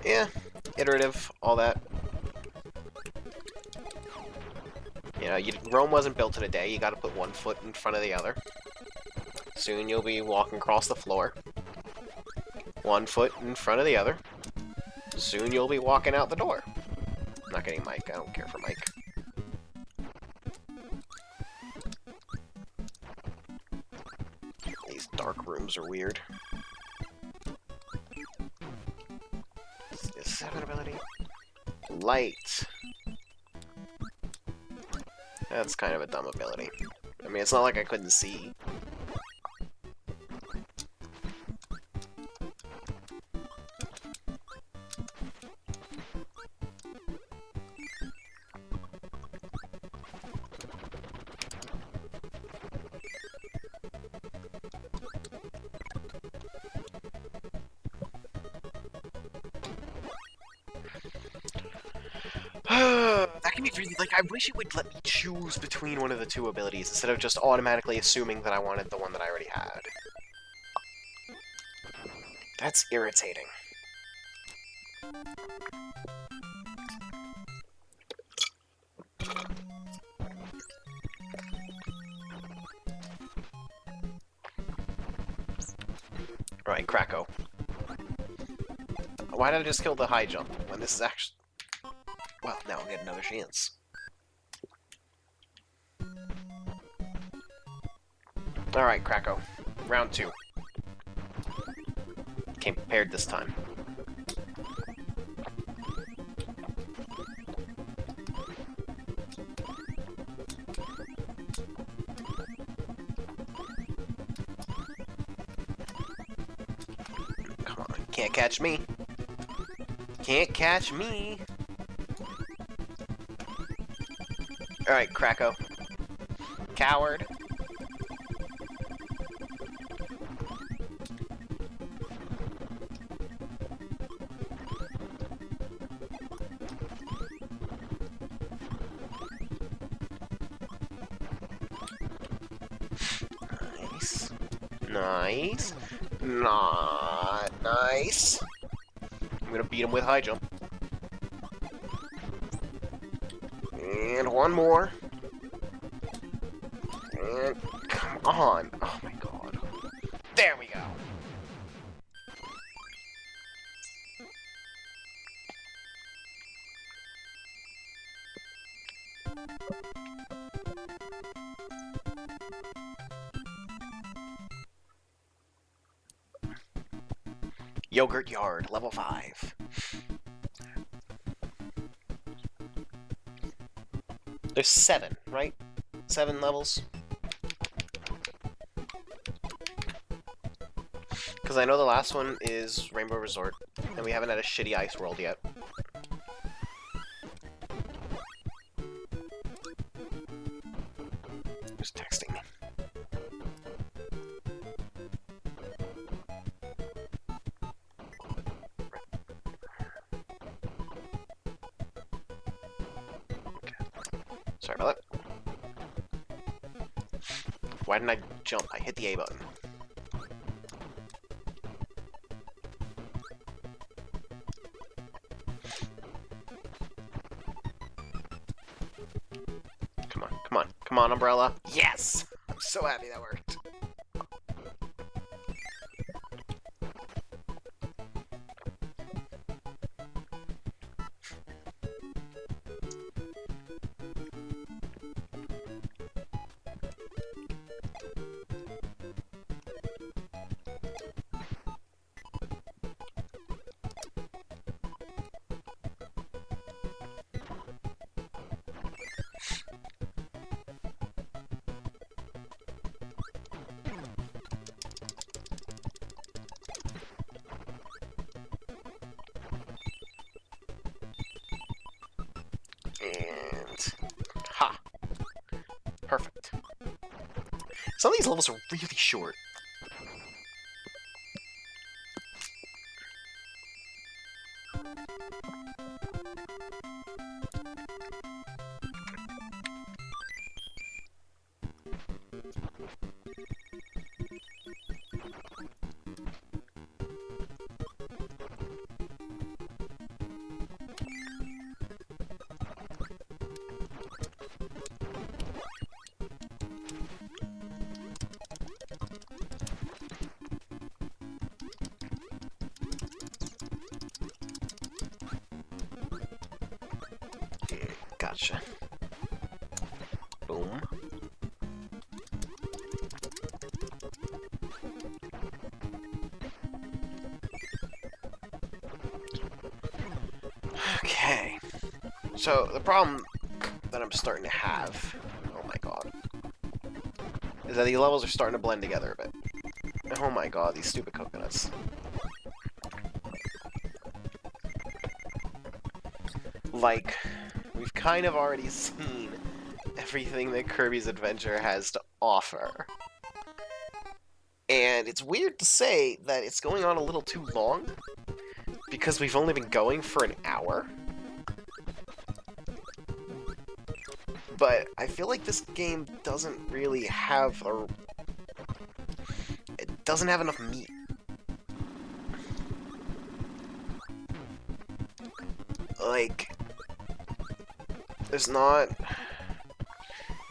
Yeah, iterative, all that. You know, Rome wasn't built in a day, you gotta put one foot in front of the other. Soon you'll be walking across the floor. One foot in front of the other. Soon you'll be walking out the door. I'm not getting Mike, I don't care for Mike. These dark rooms are weird. Is this have an ability? Light. That's kind of a dumb ability. I mean, it's not like I couldn't see. That can be really, like, I wish it would let me choose between one of the two abilities instead of just automatically assuming that I wanted the one that I already had. That's irritating. Right, Kracko. Why did I just kill the high jump when this is actually... Well, now I'll get another chance. Alright, Kracko. Round 2. Came prepared this time. Come on, can't catch me. Can't catch me. Alright, Kracko. Coward. Nice. Nice. Not nice. I'm gonna beat him with high jump. And one more. And come on. Oh my god. There we go. Yogurt Yard, level 5. There's 7, right? 7 levels? Because I know the last one is Rainbow Resort, and we haven't had a shitty ice world yet. Who's texting me? Sorry about that. Why didn't I jump? I hit the A button. Come on, come on, come on, umbrella. Yes! I'm so happy that worked. And... ha! Perfect. Some of these levels are really short. Gotcha. Boom. Okay. So, the problem that I'm starting to have, oh my god, is that these levels are starting to blend together a bit. Oh my god, these stupid coconuts. Like, we've kind of already seen everything that Kirby's Adventure has to offer. And it's weird to say that it's going on a little too long, because we've only been going for an hour. But I feel like this game doesn't really have a... it doesn't have enough meat. Like... There's not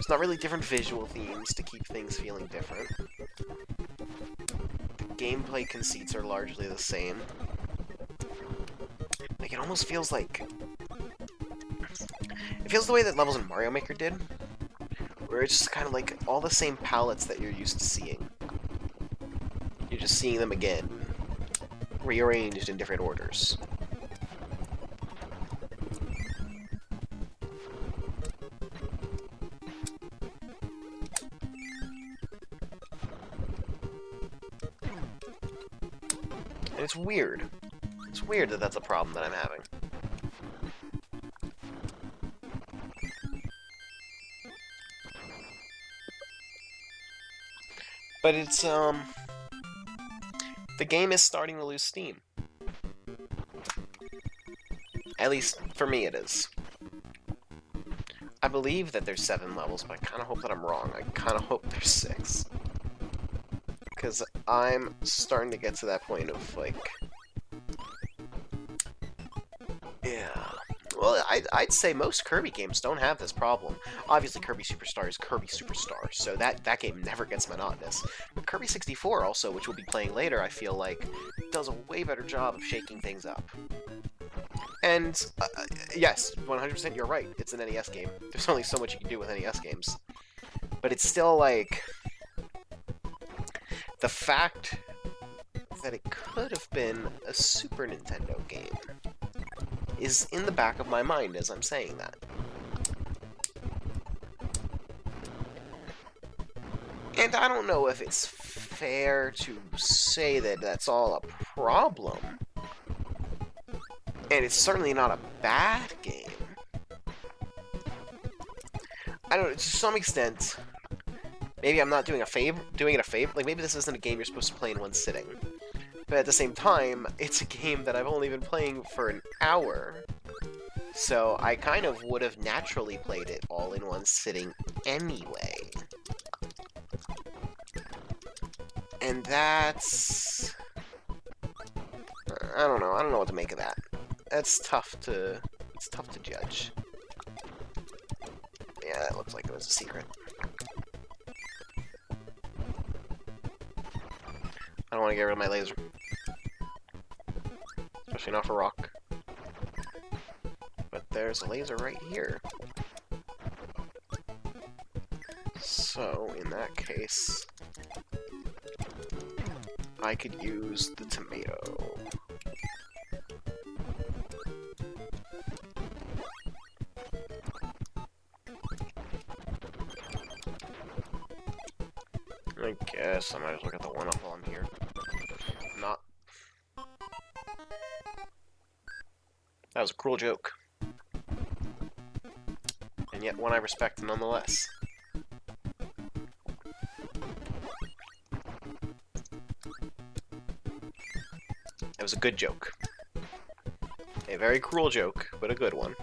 really different visual themes to keep things feeling different. The gameplay conceits are largely the same. Like, it almost feels like... it feels the way that levels in Mario Maker did, where it's just kind of like all the same palettes that you're used to seeing. You're just seeing them again, rearranged in different orders. And it's weird. It's weird that that's a problem that I'm having. But it's, the game is starting to lose steam. At least, for me it is. I believe that there's 7 levels, but I kind of hope that I'm wrong. I kind of hope there's 6. Because I'm starting to get to that point of, like... yeah. Well, I'd say most Kirby games don't have this problem. Obviously, Kirby Superstar is Kirby Superstar, so that game never gets monotonous. But Kirby 64 also, which we'll be playing later, I feel like, does a way better job of shaking things up. And, yes, 100% you're right, it's an NES game. There's only so much you can do with NES games. But it's still, like... The fact that it could have been a Super Nintendo game is in the back of my mind as I'm saying that. And I don't know if it's fair to say that that's all a problem. And it's certainly not a bad game. I don't know, to some extent, maybe I'm not doing it a favor, like maybe this isn't a game you're supposed to play in one sitting. But at the same time, it's a game that I've only been playing for an hour. So I kind of would have naturally played it all in one sitting anyway. And that's... I don't know what to make of that. It's tough to judge. Yeah, that looks like it was a secret. I don't want to get rid of my laser. Especially not for rock. But there's a laser right here. So, in that case, I could use the tomato. I guess I might as well get the one up while I'm here. Not. That was a cruel joke. And yet one I respect nonetheless. It was a good joke. A very cruel joke, but a good one.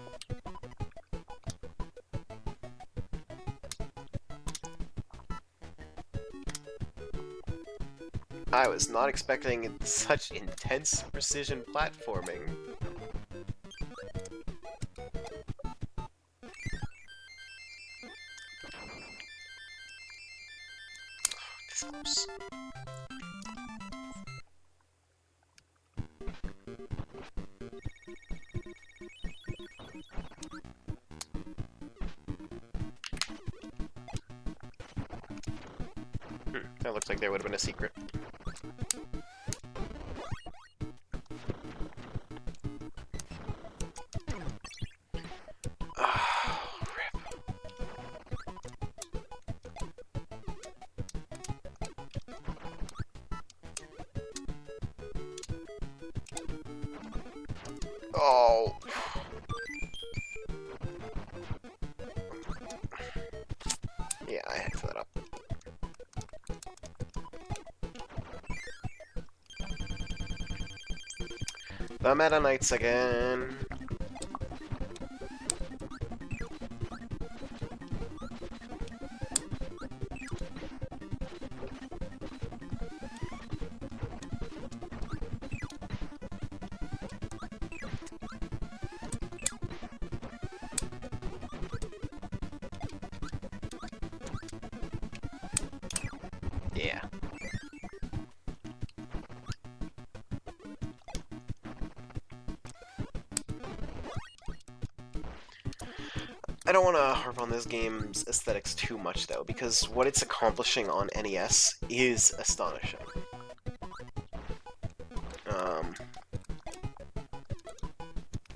I was not expecting such intense precision platforming. This helps. That looks like there would have been a secret. Oh. Yeah, I had to that up. The Meta Knights again. Yeah. I don't want to harp on this game's aesthetics too much, though, because what it's accomplishing on NES is astonishing.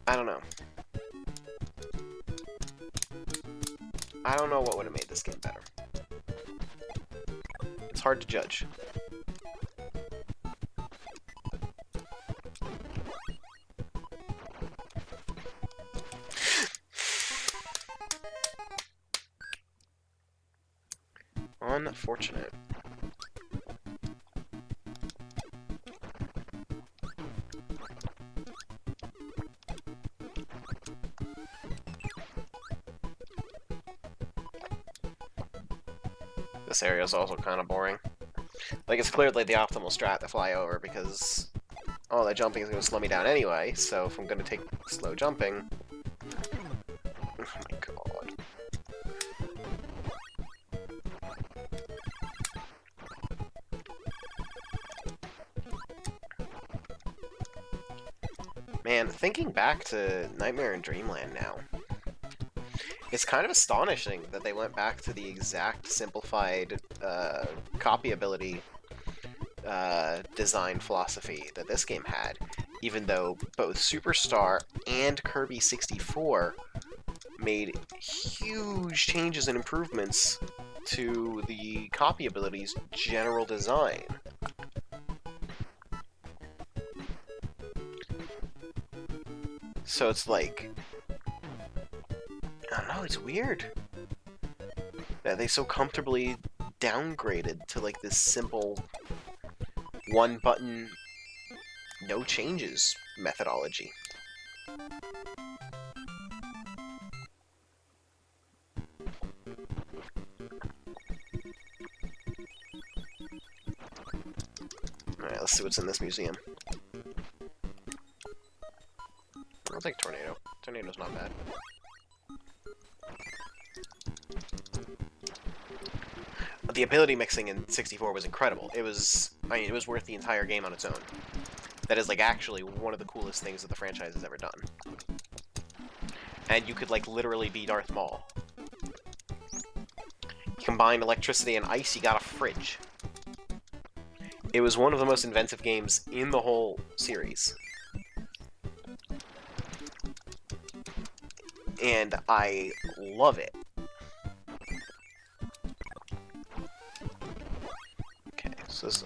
I don't know. I don't know what would have made this game better. It's hard to judge. Unfortunate. This area is also kind of boring. Like, it's clearly the optimal strat to fly over, because all that jumping is going to slow me down anyway, so if I'm going to take slow jumping, Man, thinking back to Nightmare in Dreamland now, it's kind of astonishing that they went back to the exact simplified copyability design philosophy that this game had, even though both Superstar and Kirby 64 made huge changes and improvements to the copyability's general design. So it's like, I don't know, it's weird that they so comfortably downgraded to like this simple one button, no changes methodology. Alright, let's see what's in this museum. I'll take Tornado. Tornado's not bad. The ability mixing in 64 was incredible. It was, I mean, it was worth the entire game on its own. That is, like, actually one of the coolest things that the franchise has ever done. And you could, like, literally be Darth Maul. You combined electricity and ice, you got a fridge. It was one of the most inventive games in the whole series. And I love it. Okay, so this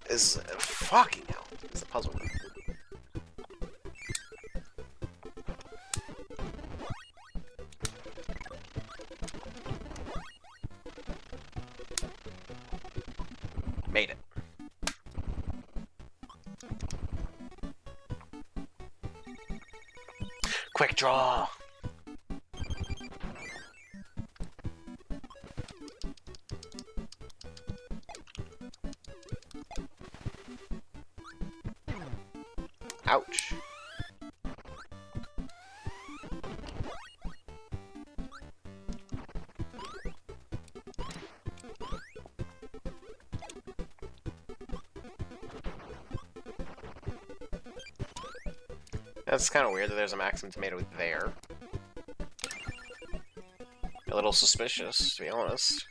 is fucking hell. It's a puzzle room. Made it. Quick draw! Ouch. That's kind of weird that there's a Maximum Tomato there. A little suspicious, to be honest.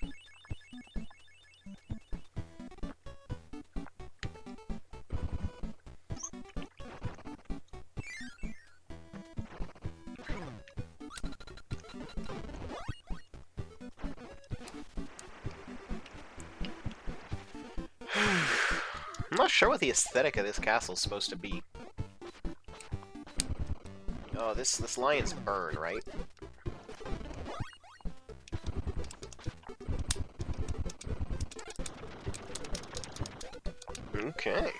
I'm not sure what the aesthetic of this castle is supposed to be. Oh, this lion's burn, right? Okay.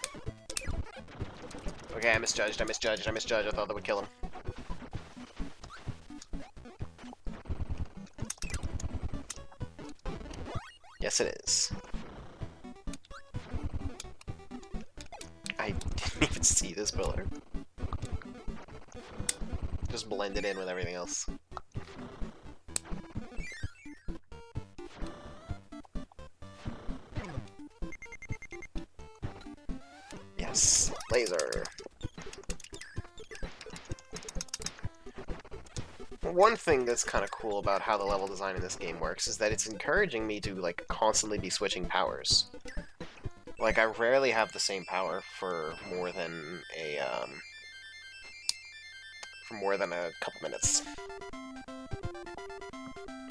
Okay, I misjudged. I thought that would kill him. Yes, it is. I didn't even see this pillar. Just blended in with everything else. Yes, laser. One thing that's kind of cool about how the level design in this game works is that it's encouraging me to, like, constantly be switching powers. Like, I rarely have the same power for more than a couple minutes.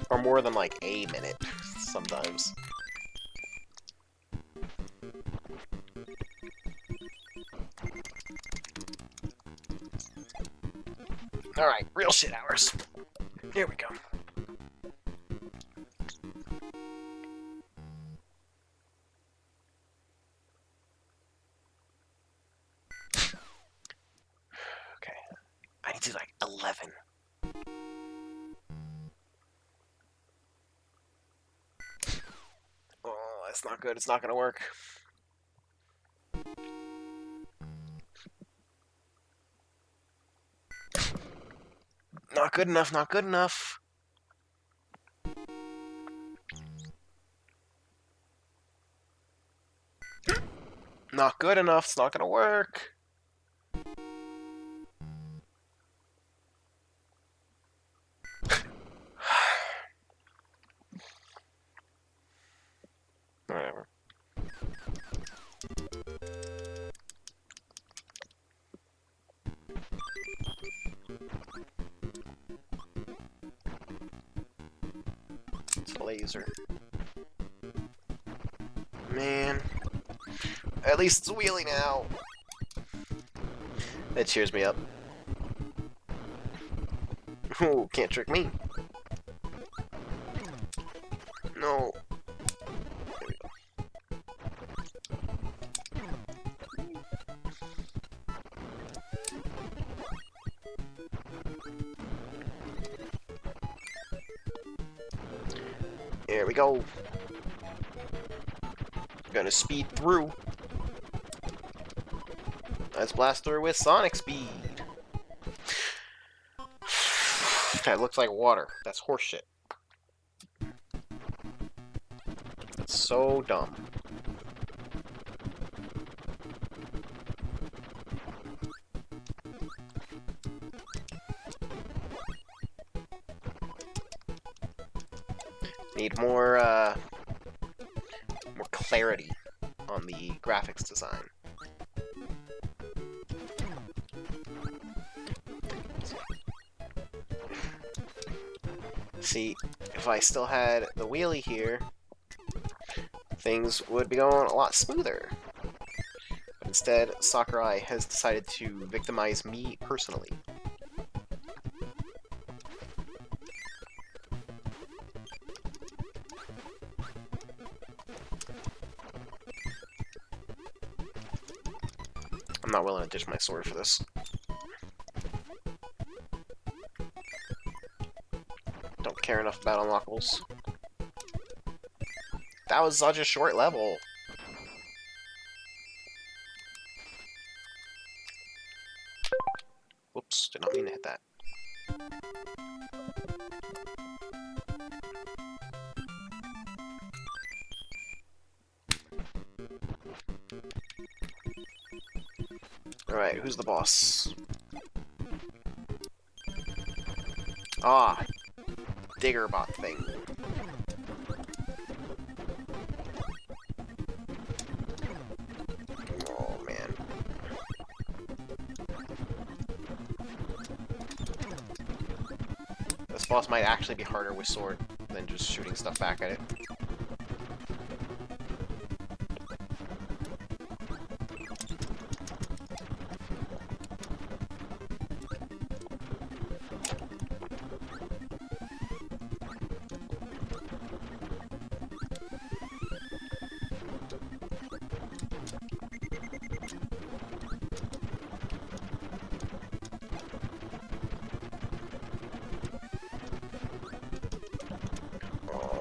Or more than, like, a minute, sometimes. Alright, real shit hours. Here we go. Okay. I need to do, like, 11. Oh, that's not good. It's not gonna work. Not good enough, not good enough. Not good enough, it's not gonna work. laser. Man. At least it's a wheelie now. That cheers me up. Ooh, can't trick me. No. There we go. There we go. Gonna speed through. Let's blast through with Sonic speed. That looks like water. That's horseshit. That's so dumb. Need more clarity on the graphics design. See, if I still had the wheelie here, things would be going a lot smoother. But instead, Sakurai has decided to victimize me personally. I'm not willing to ditch my sword for this. Don't care enough about unlockables. That was such a short level. Whoops, did not mean to hit that. Alright, who's the boss? Ah, Diggerbot thing. Oh, man. This boss might actually be harder with sword than just shooting stuff back at it.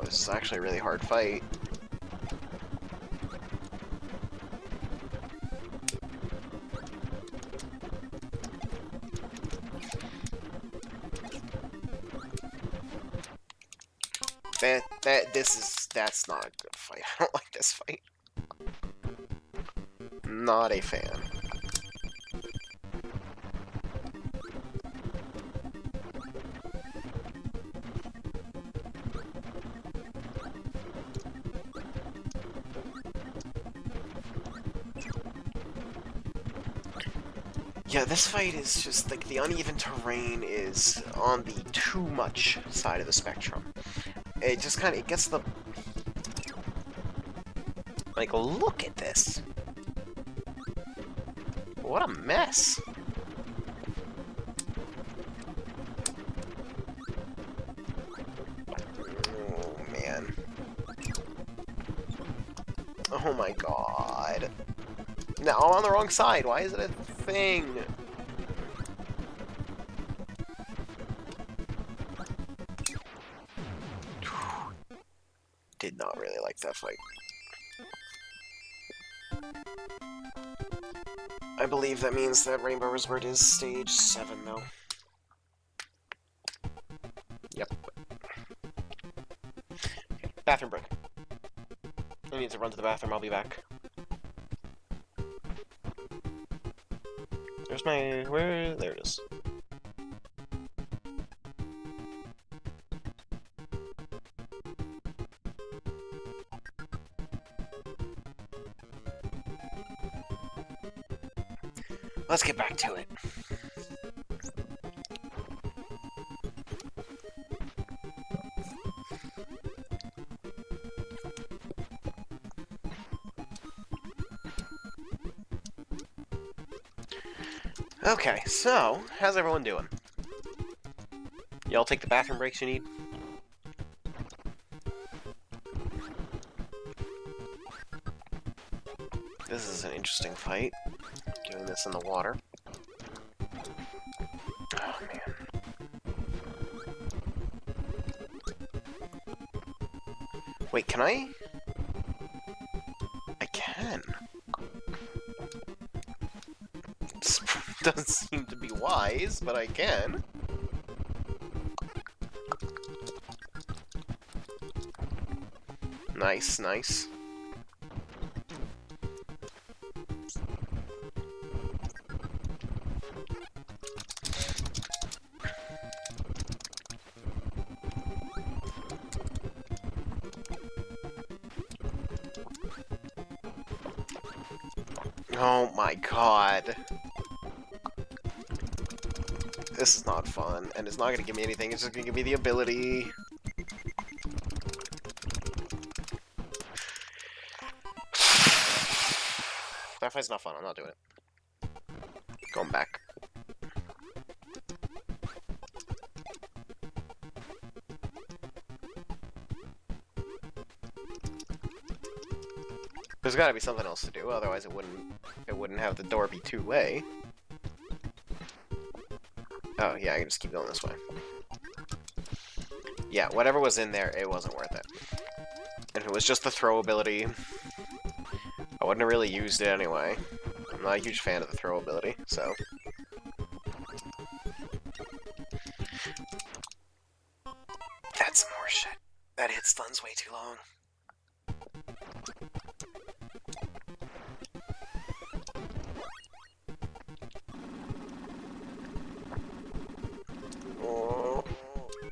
This is actually a really hard fight. That's not a good fight. I don't like this fight. Not a fan. Yeah, this fight is just, like, the uneven terrain is on the too much side of the spectrum. It just kind of, it gets the... Like, look at this! What a mess! Oh, man. Oh my god. Now I'm on the wrong side. Why is it a thing? Did not really like that fight. I believe that means that Rainbow Resort is stage 7 though. Yep. Okay, bathroom break. I need to run to the bathroom. I'll be back. There's my... where... there it is. Let's get back to it. Okay, so, how's everyone doing? Y'all take the bathroom breaks you need? This is an interesting fight. Doing this in the water. Oh, man. Wait, can I? I can. This doesn't seem to be wise, but I can. Nice, nice. Oh my god. This is not fun, and it's not gonna give me anything, it's just gonna give me the ability. That fight's not fun, I'm not doing it. Going back. There's gotta be something else to do, otherwise it wouldn't have the door be two-way. Oh, yeah, I can just keep going this way. Yeah, whatever was in there, it wasn't worth it. If it was just the throw ability, I wouldn't have really used it anyway. I'm not a huge fan of the throw ability, so... That's some more shit. That hit stun's way too long.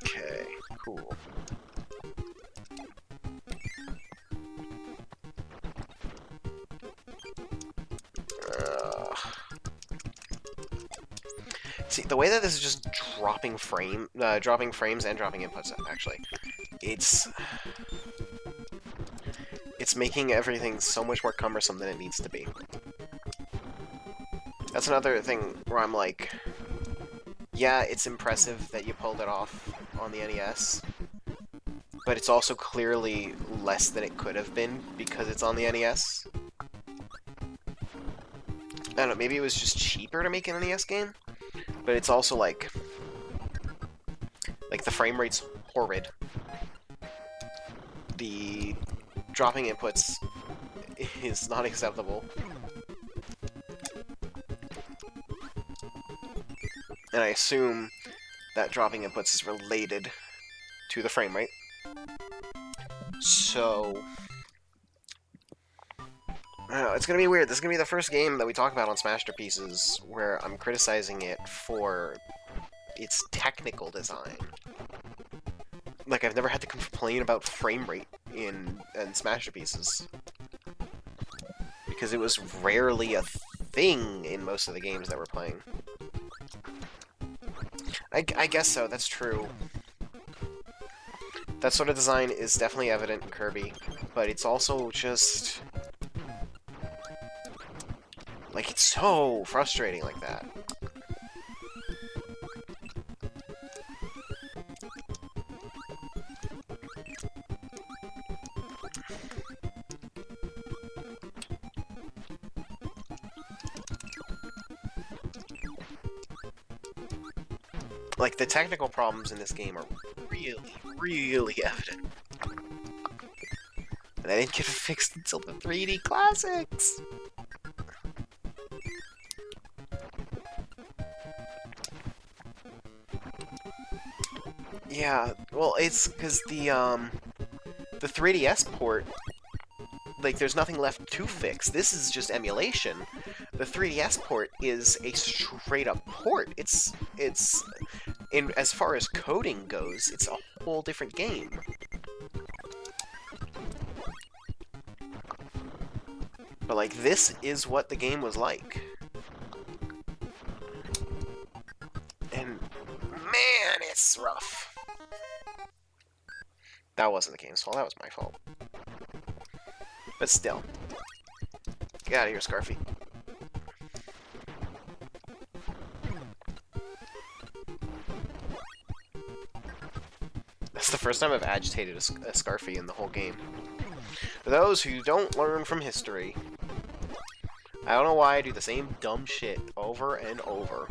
Okay, cool. See, the way that this is just dropping frames and dropping inputs, actually, it's making everything so much more cumbersome than it needs to be. That's another thing where I'm like, yeah, it's impressive that you pulled it off on the NES, but it's also clearly less than it could have been because it's on the NES. I don't know, maybe it was just cheaper to make an NES game, but it's also like the frame rate's horrid. The dropping inputs is not acceptable. And I assume that dropping inputs is related to the frame rate. So... I don't know, it's gonna be weird. This is gonna be the first game that we talk about on Smashterpieces where I'm criticizing it for its technical design. Like, I've never had to complain about frame rate in Smashterpieces. Because it was rarely a thing in most of the games that we're playing. I guess so, that's true. That sort of design is definitely evident in Kirby, but it's also just... like, it's so frustrating like that. Like, the technical problems in this game are really, really evident. And they didn't get fixed until the 3D classics! Yeah, well, it's because the 3DS port, like, there's nothing left to fix. This is just emulation. The 3DS port is a straight-up port. It's as far as coding goes, it's a whole different game. But, like, this is what the game was like. And, man, it's rough. That wasn't the game's fault, that was my fault. But still. Get out of here, Scarfy. first time I've agitated a Scarfy in the whole game. For those who don't learn from history, I don't know why I do the same dumb shit over and over.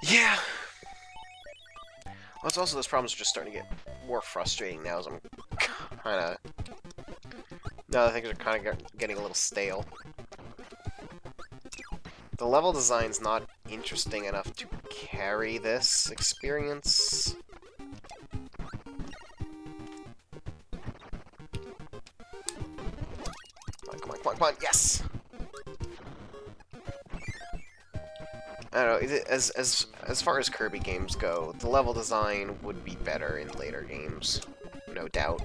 Yeah. Well, it's also those problems are just starting to get more frustrating now as I'm kind of... Now that things are kind of getting a little stale. The level design's not interesting enough to carry this experience. Come on, come on, come on, yes! I don't know, as far as Kirby games go, the level design would be better in later games, no doubt.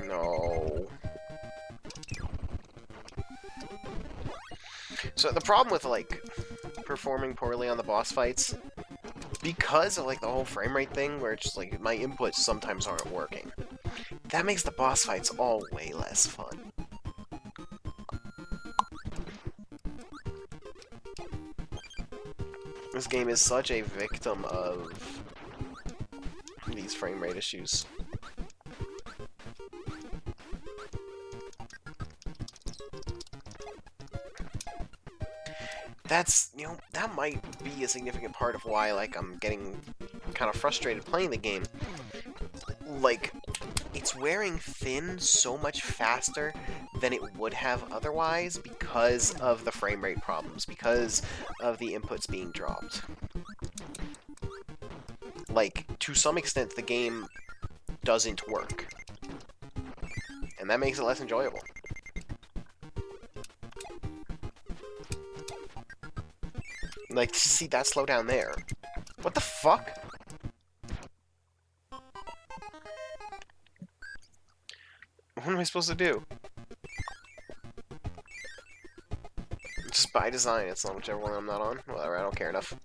No. So the problem with, like, performing poorly on the boss fights, because of, like, the whole frame rate thing, where it's just, like, my inputs sometimes aren't working, that makes the boss fights all way less fun. This game is such a victim of these frame rate issues. That's, you know, that might be a significant part of why, like, I'm getting kind of frustrated playing the game. Like, it's wearing thin so much faster than it would have otherwise because of the frame rate problems, because of the inputs being dropped. Like, to some extent, the game doesn't work. And that makes it less enjoyable. Like, to see that slow down there. What the fuck? What am I supposed to do? Just by design, it's on whichever one I'm not on. Whatever, I don't care enough.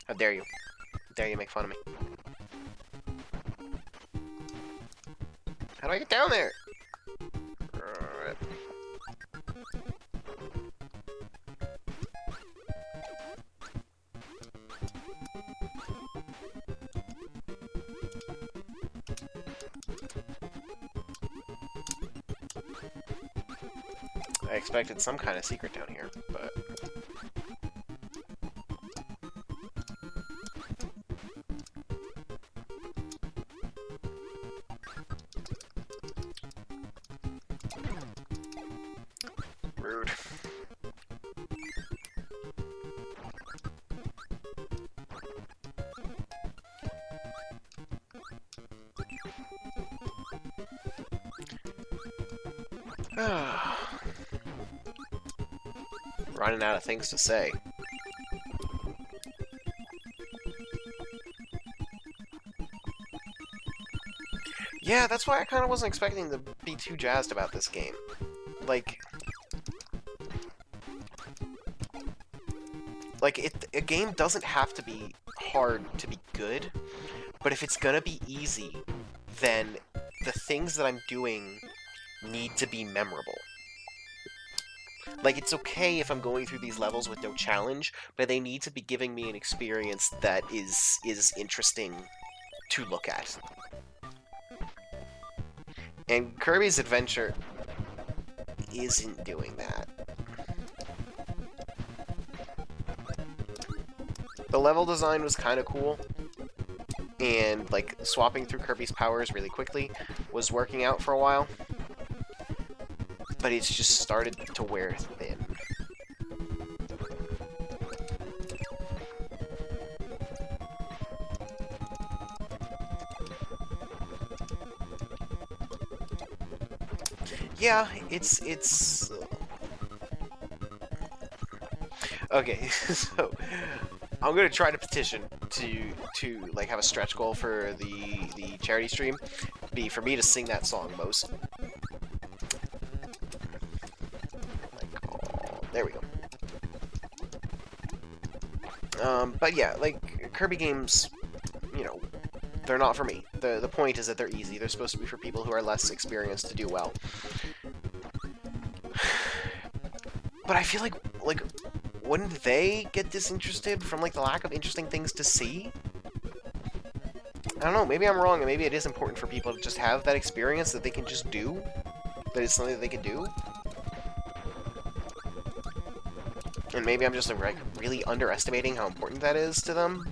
How dare you? How dare you make fun of me? How do I get down there? Alright. I expected some kind of secret down here, but... Rude. Running out of things to say. Yeah, that's why I kind of wasn't expecting to be too jazzed about this game. Like, a game doesn't have to be hard to be good, but if it's gonna be easy, then the things that I'm doing need to be memorable. Like, it's okay if I'm going through these levels with no challenge, but they need to be giving me an experience that is interesting to look at. And Kirby's Adventure isn't doing that. The level design was kind of cool, and, like, swapping through Kirby's powers really quickly was working out for a while. but it's just started to wear thin. Yeah, it's okay. So I'm gonna try to petition to like have a stretch goal for the charity stream, be for me to sing that song most. Like, oh, there we go. But yeah, like Kirby games, you know, they're not for me. The point is that they're easy. They're supposed to be for people who are less experienced to do well. But I feel like wouldn't they get disinterested from like the lack of interesting things to see? I don't know, maybe I'm wrong, and maybe it is important for people to just have that experience that they can just do. That it's something that they can do. And maybe I'm just like really underestimating how important that is to them.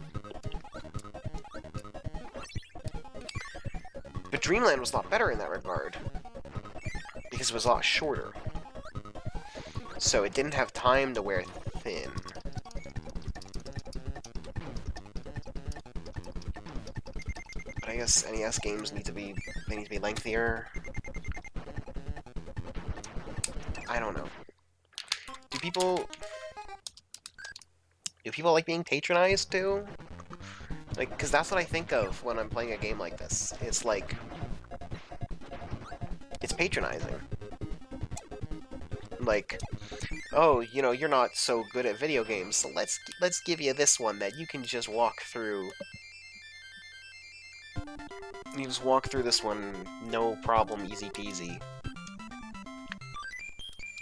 But Dreamland was a lot better in that regard. Because it was a lot shorter. So it didn't have time to wear thin. But I guess NES games need to be lengthier. I don't know. Do people like being patronized too? Like, because that's what I think of when I'm playing a game like this. It's like, it's patronizing. Like, oh, you know, you're not so good at video games, so let's give you this one that you can just walk through. You just walk through this one, no problem, easy peasy.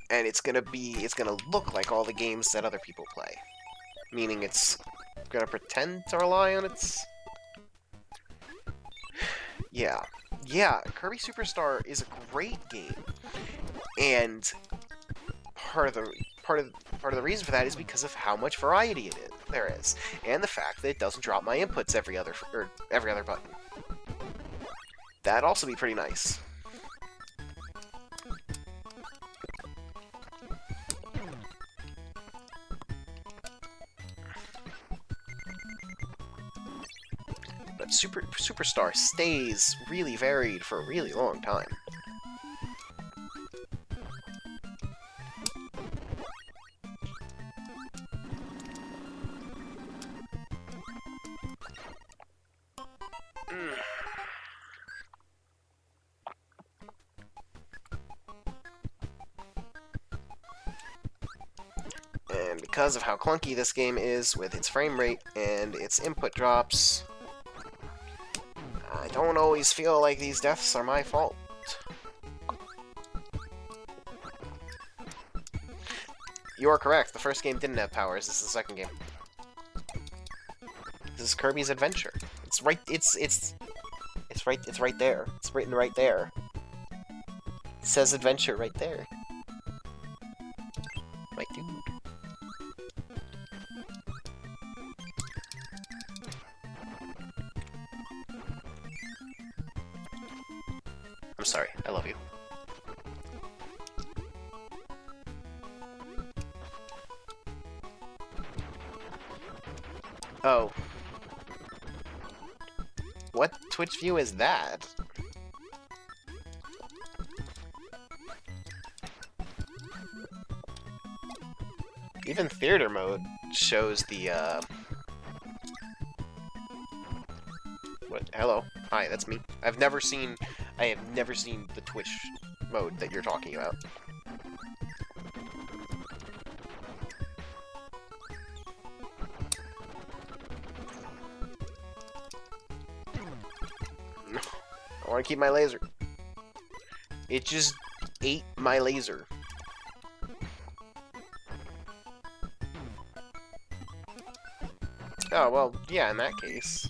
And it's gonna look like all the games that other people play. Meaning it's gonna pretend to rely on its... Yeah. Yeah, Kirby Superstar is a great game. And part of the reason for that is because of how much variety there is. And the fact that it doesn't drop my inputs every other button. That'd also be pretty nice. But Superstar stays really varied for a really long time. And because of how clunky this game is with its frame rate and its input drops, I don't always feel like these deaths are my fault. You are correct. The first game didn't have powers. This is the second game. This is Kirby's Adventure. It's right. It's right. It's right there. It's written right there. It says Adventure right there. My dude. I'm sorry. I love you. Oh. What Twitch view is that? Even theater mode shows the, What? Hello. Hi, that's me. I have never seen the Twitch mode that you're talking about. I want to keep my laser. It just ate my laser. Oh, well, yeah, in that case.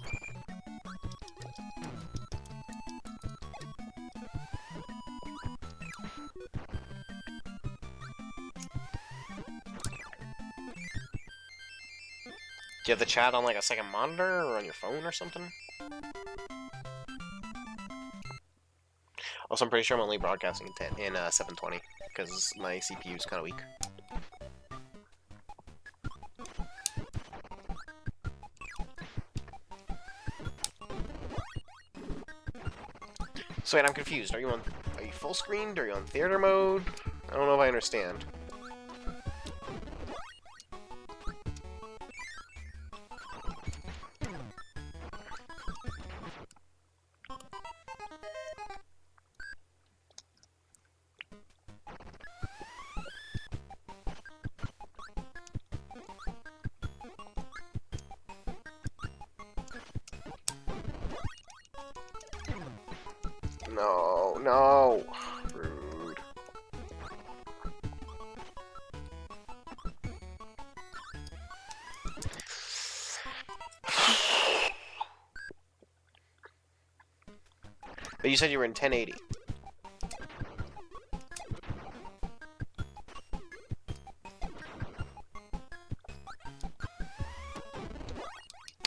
Do you have the chat on, like, a second monitor or on your phone or something? Also, I'm pretty sure I'm only broadcasting in 720 because my CPU is kind of weak. So wait, I'm confused. Are you full screened? Are you on theater mode? I don't know if I understand. No, no. Rude. But you said you were in 1080.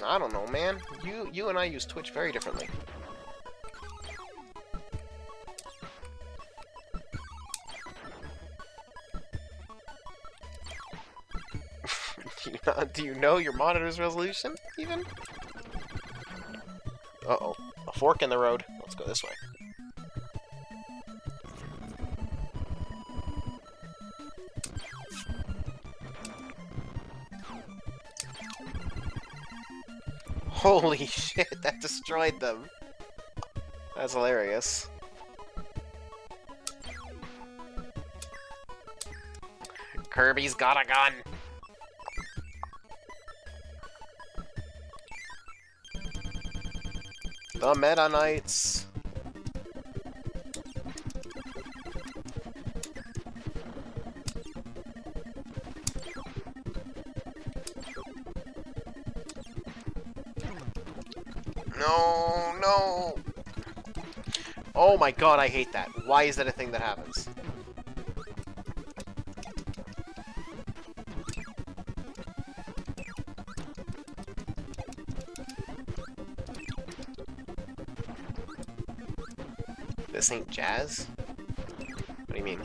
I don't know, man. You and I use Twitch very differently. Do you know your monitor's resolution, even? Uh-oh. A fork in the road. Let's go this way. Holy shit, that destroyed them. That's hilarious. Kirby's got a gun! The Meta Knights! No, no! Oh my god, I hate that. Why is that a thing that happens? This ain't jazz? What do you mean?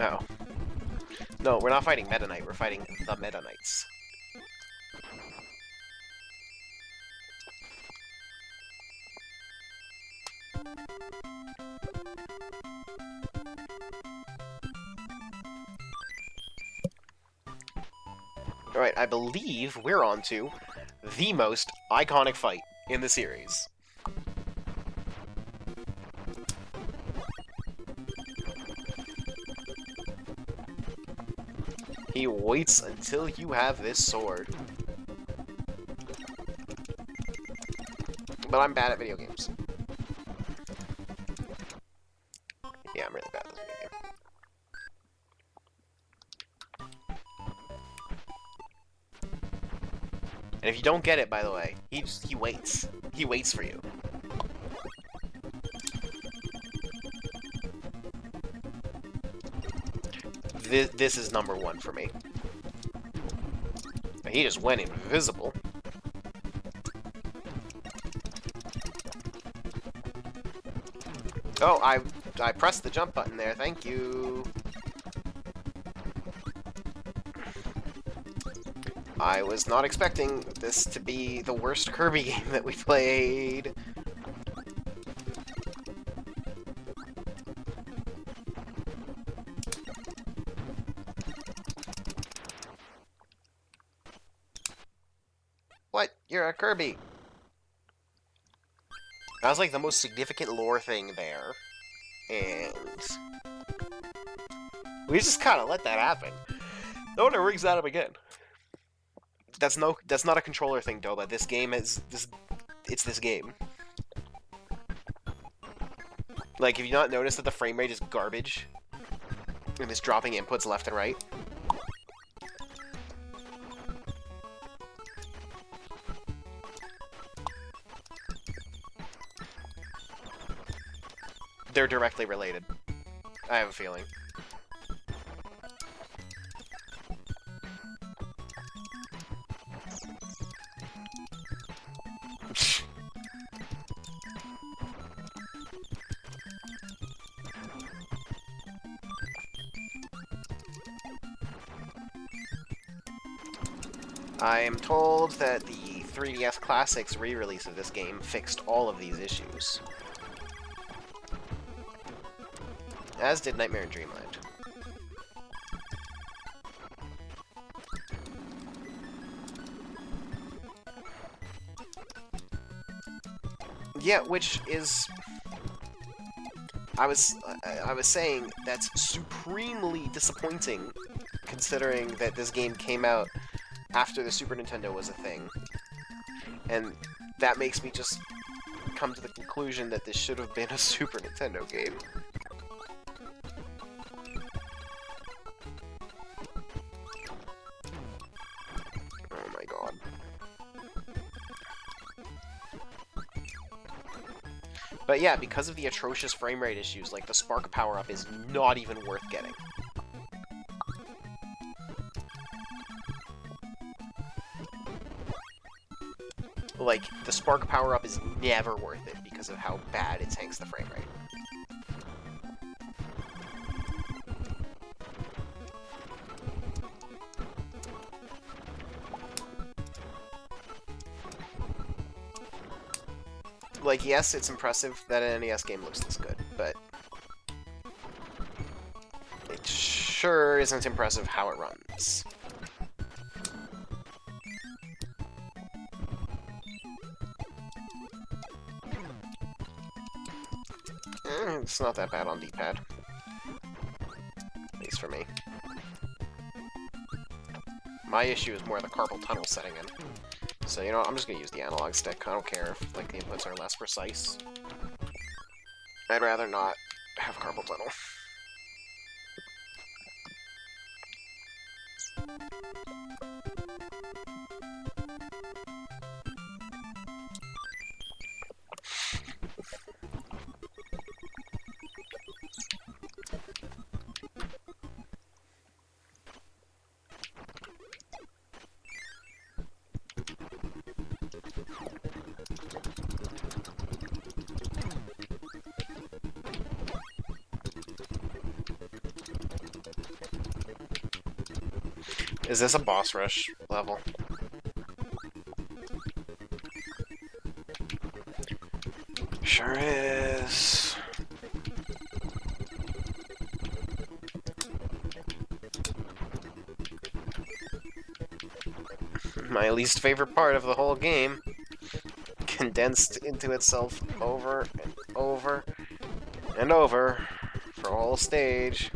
Oh. No, we're not fighting Meta Knight, we're fighting the Meta Knights. Alright, I believe we're on to the most iconic fight in the series. He waits until you have this sword. But I'm bad at video games. Yeah, I'm really bad at this video game. And if you don't get it, by the way, he waits. He waits for you. This is number one for me. He just went invisible. Oh, I pressed the jump button there, thank you. I was not expecting this to be the worst Kirby game that we played. What? You're a Kirby. That was like the most significant lore thing there. And we just kind of let that happen. No one ever brings that up again. That's not a controller thing, Doba. This game is it's this game. Like, have you not noticed that the frame rate is garbage? And it's dropping inputs left and right? They're directly related. I have a feeling. I am told that the 3DS Classics re-release of this game fixed all of these issues. As did Nightmare in Dreamland. Yeah, which is... I was saying that's supremely disappointing, considering that this game came out after the Super Nintendo was a thing. And that makes me just come to the conclusion that this should have been a Super Nintendo game. Oh my god. But yeah, because of the atrocious frame rate issues, like, the spark power-up is not even worth getting. Like, the spark power-up is never worth it because of how bad it tanks the frame rate. Like, yes, it's impressive that an NES game looks this good, but it sure isn't impressive how it runs. It's not that bad on D-pad. At least for me. My issue is more the carpal tunnel setting in. So, you know what, I'm just gonna use the analog stick. I don't care if, like, the inputs are less precise. I'd rather not have carpal tunnel. Is this a boss rush level? Sure is. My least favorite part of the whole game, condensed into itself over and over and over for a whole stage.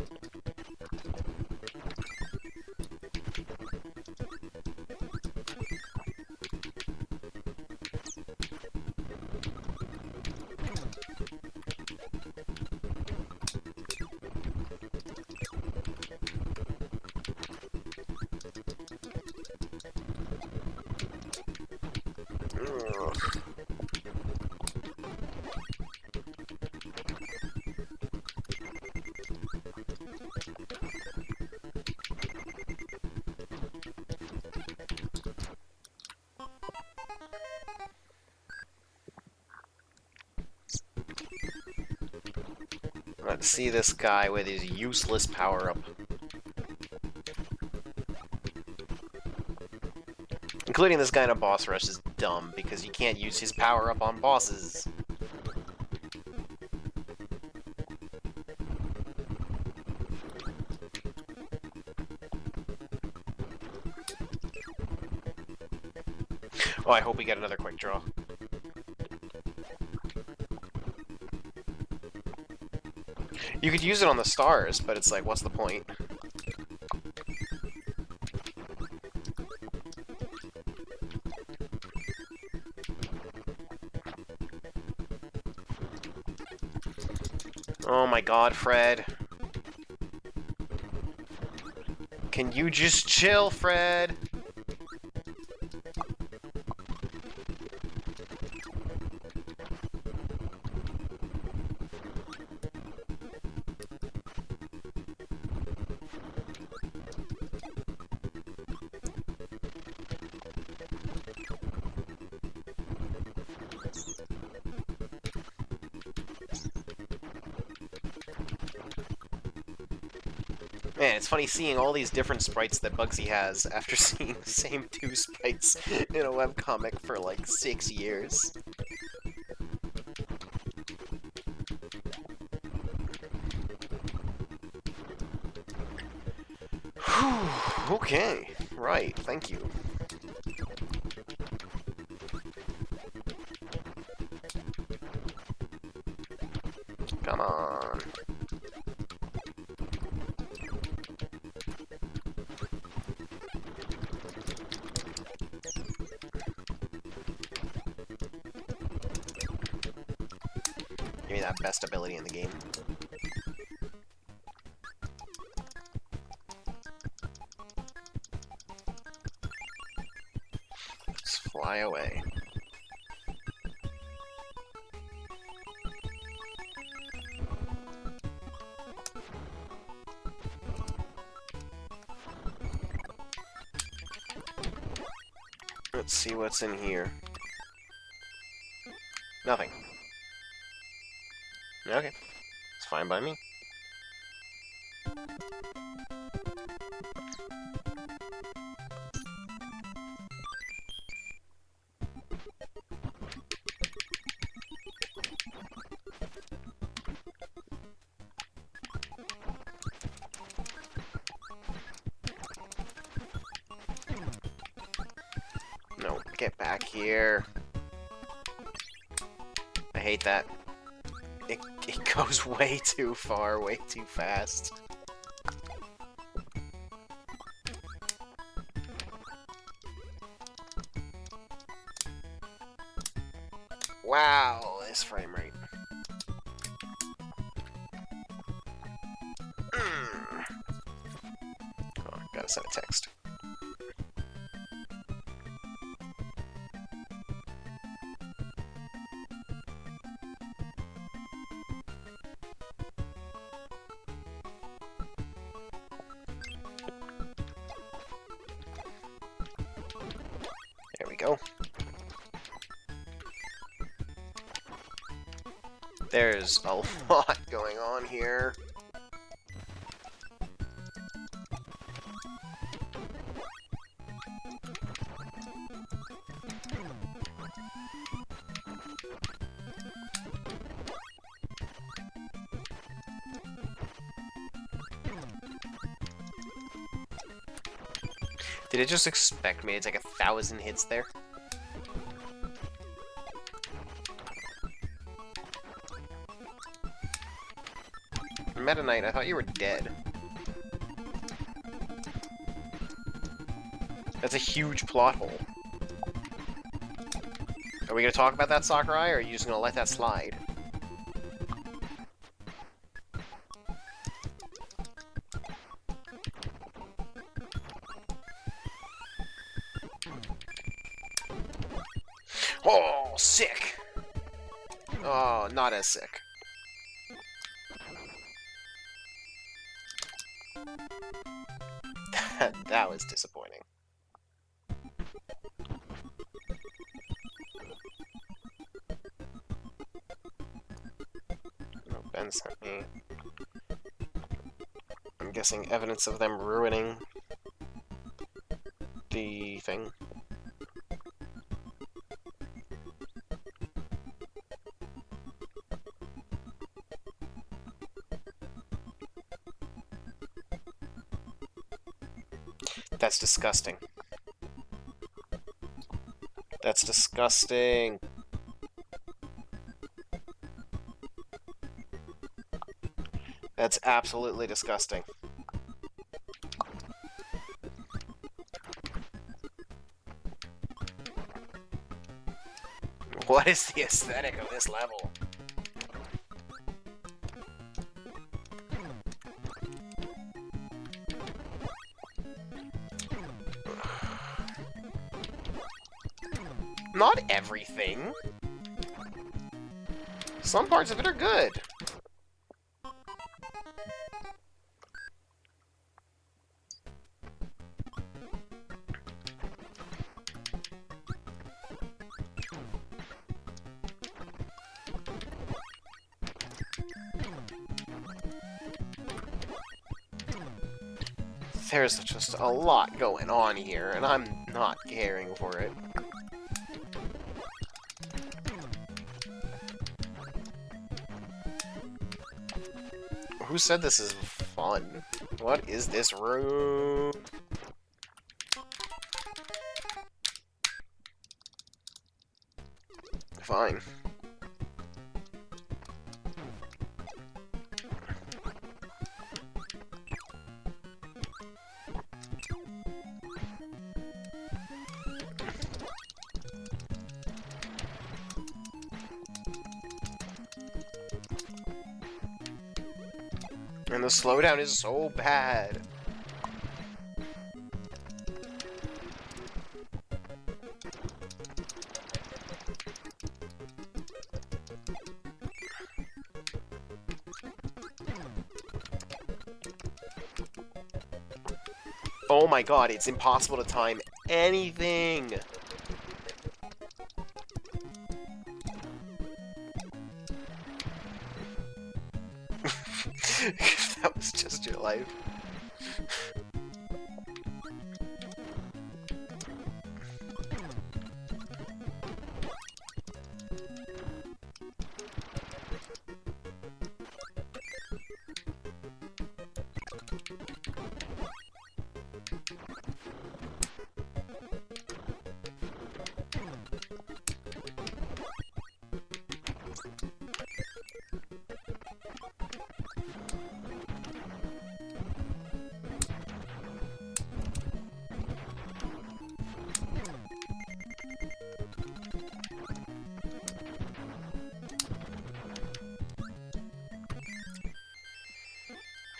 Let's see this guy with his useless power-up. Including this guy in a boss rush is dumb, because you can't use his power-up on bosses. Oh, I hope we get another quick draw. You could use it on the stars, but it's like, what's the point? Oh my god, Fred. Can you just chill, Fred? Man, it's funny seeing all these different sprites that Bugsy has after seeing the same 2 sprites in a webcomic for like 6 years. Whew, okay, right, thank you. Come on. Give me that best ability in the game. Let's fly away. Let's see what's in here. Nothing. Okay. It's fine by me. No, get back here. I hate that. It goes way too far, way too fast. Wow, this frame rate. Oh, gotta send a text. There we go. There's a lot going on here. Did it just expect me to take 1,000 hits there? Meta Knight, I thought you were dead. That's a huge plot hole. Are we gonna talk about that, Sakurai, or are you just gonna let that slide? Oh, sick! Oh, not as sick. That was disappointing. Oh, Ben sent me. I'm guessing evidence of them ruining the thing. That's disgusting. That's disgusting. That's absolutely disgusting. What is the aesthetic of this level? Not everything. Some parts of it are good. There's just a lot going on here, and I'm not caring for it. Who said this is fun? What is this room? Fine. And the slowdown is so bad. Oh my god, it's impossible to time anything! If that was just your life.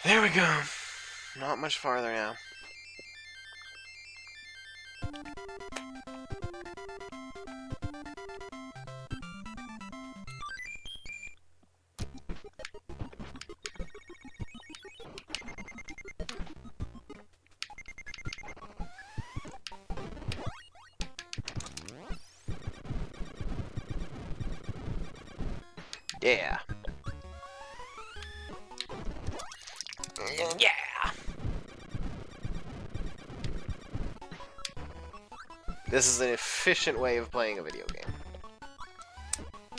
There we go. Not much farther now. Yeah. Yeah! This is an efficient way of playing a video game.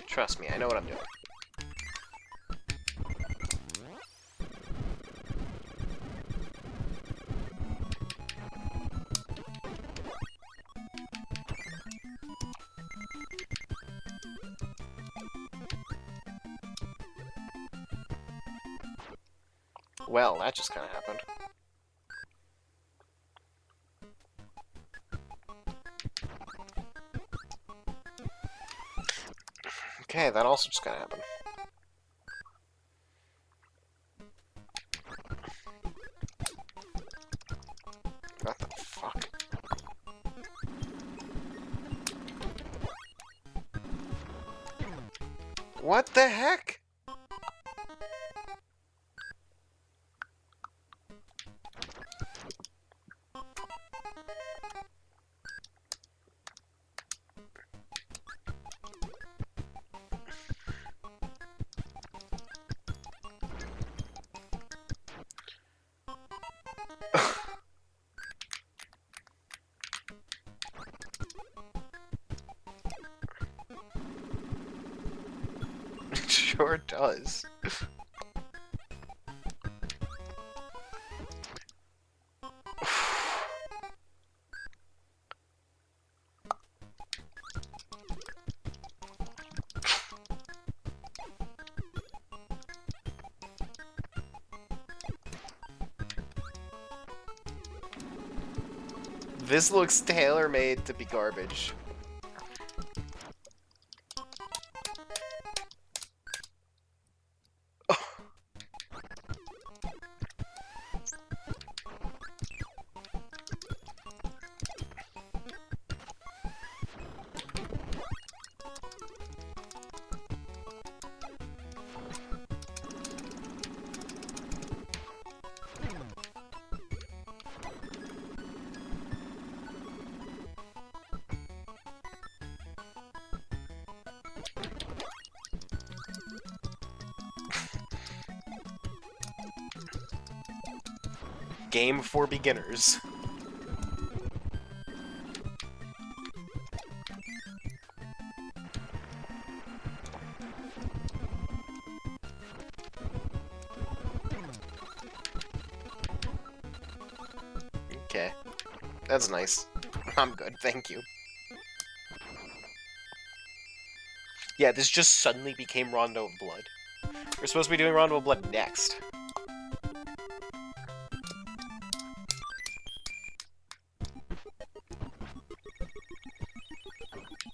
Trust me, I know what I'm doing. Well, that just kind of happened. Okay, that also just kind of happened. What the fuck? What the heck? Sure does. This looks tailor-made to be garbage. game for beginners. Okay. That's nice. I'm good, thank you. Yeah, this just suddenly became Rondo of Blood. We're supposed to be doing Rondo of Blood next.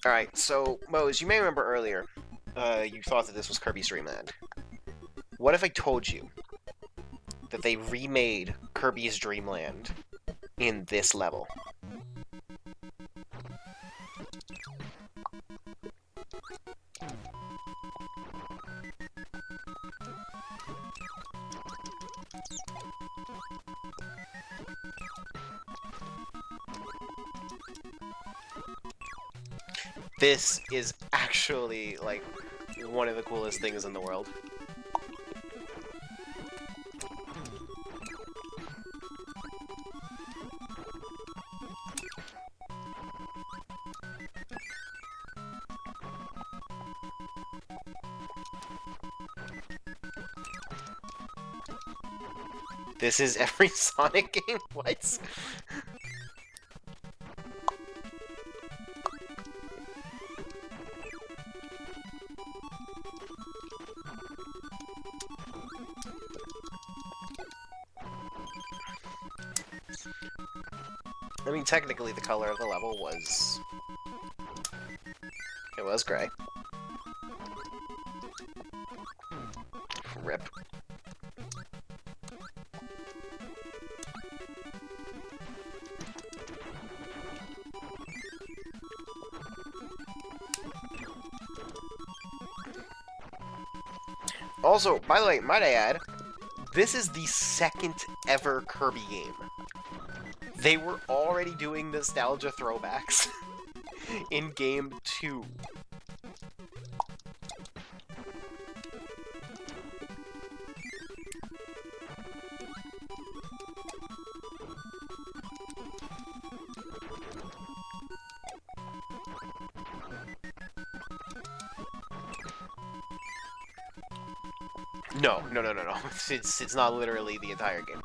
Alright, so, Mose, you may remember earlier, you thought that this was Kirby's Dream Land. What if I told you that they remade Kirby's Dream Land in this level? This is actually, like, one of the coolest things in the world. This is every Sonic game? What? I mean, technically the color of the level was... It was gray. Rip. Also, by the way, might I add, this is the second ever Kirby game. They were already doing nostalgia throwbacks in Game 2. No. It's not literally the entire game.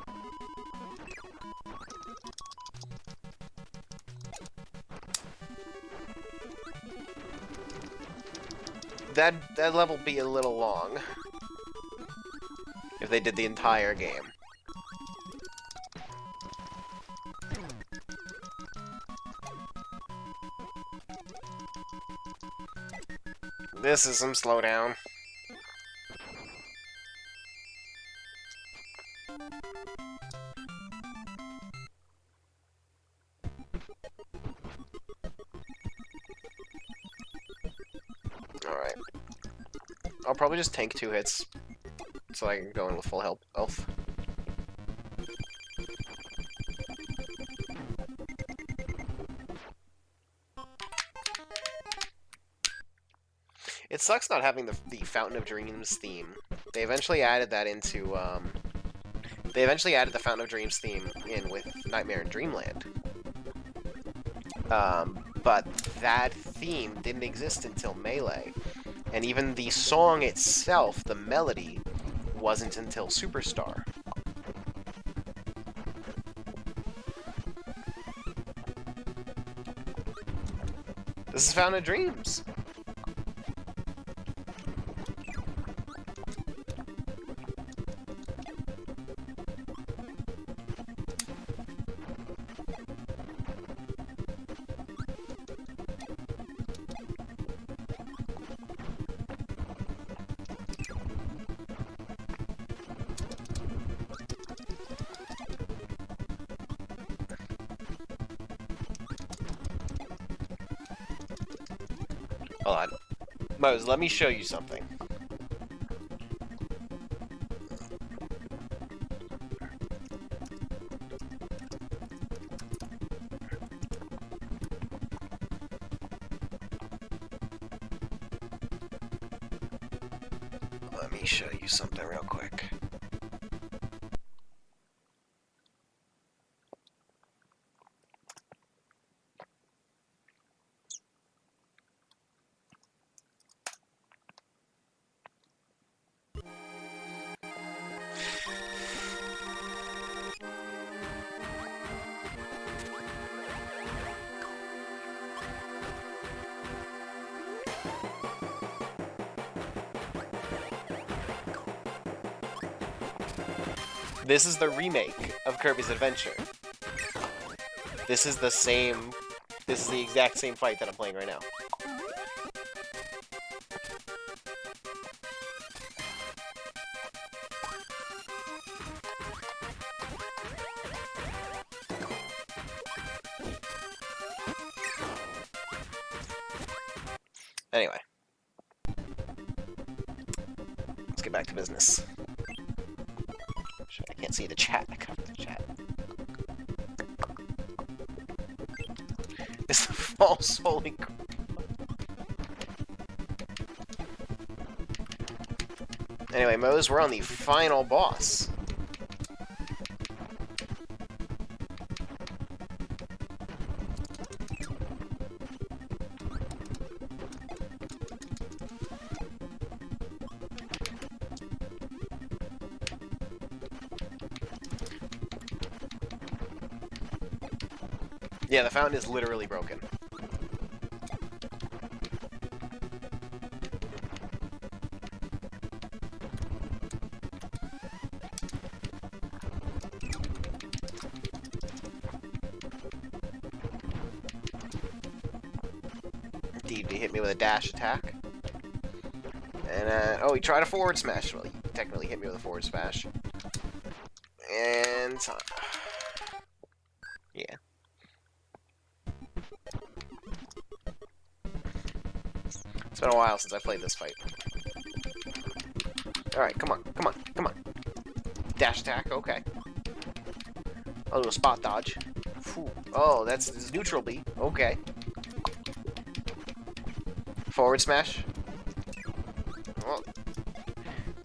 That level be a little long if they did the entire game. This is some slowdown. Alright. I'll probably just tank 2 hits so I can go in with full health. It sucks not having the Fountain of Dreams theme. They eventually added that into, They eventually added the Fountain of Dreams theme in with Nightmare in Dreamland. But that theme didn't exist until Melee. And even the song itself, the melody, wasn't until Superstar. This is Fountain of Dreams. Hold on. Mose, let me show you something. Let me show you something real quick. This is the remake of Kirby's Adventure. This is the exact same fight that I'm playing right now. Anyway. Let's get back to business. Shit, I can't see the chat. I covered the chat. It's the false holy crap. Anyway, Mose, we're on the final boss. Yeah, the fountain is literally broken. Indeed, he hit me with a dash attack. And, oh, he tried a forward smash. Well, he technically hit me with a forward smash. And... yeah. It's been a while since I played this fight. Alright, come on, come on, come on. Dash attack, okay. I'll do a spot dodge. Whew. Oh, that's neutral B. Okay. Forward smash.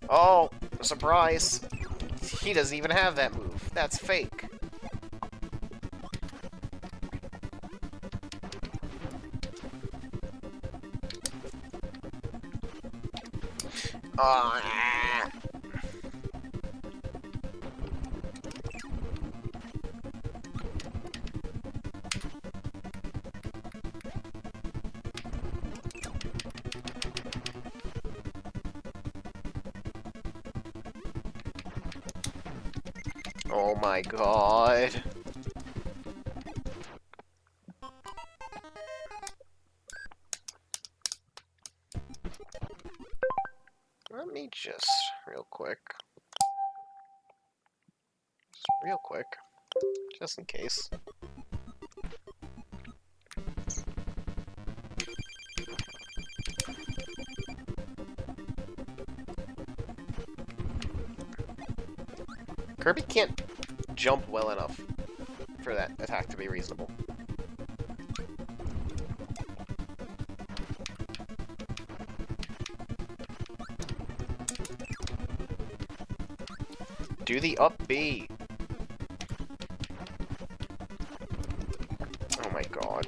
Oh, surprise. He doesn't even have that move. That's fake. Oh my god. Let me just, real quick, just in case. Kirby can't jump well enough for that attack to be reasonable. Do the up B. Oh my god.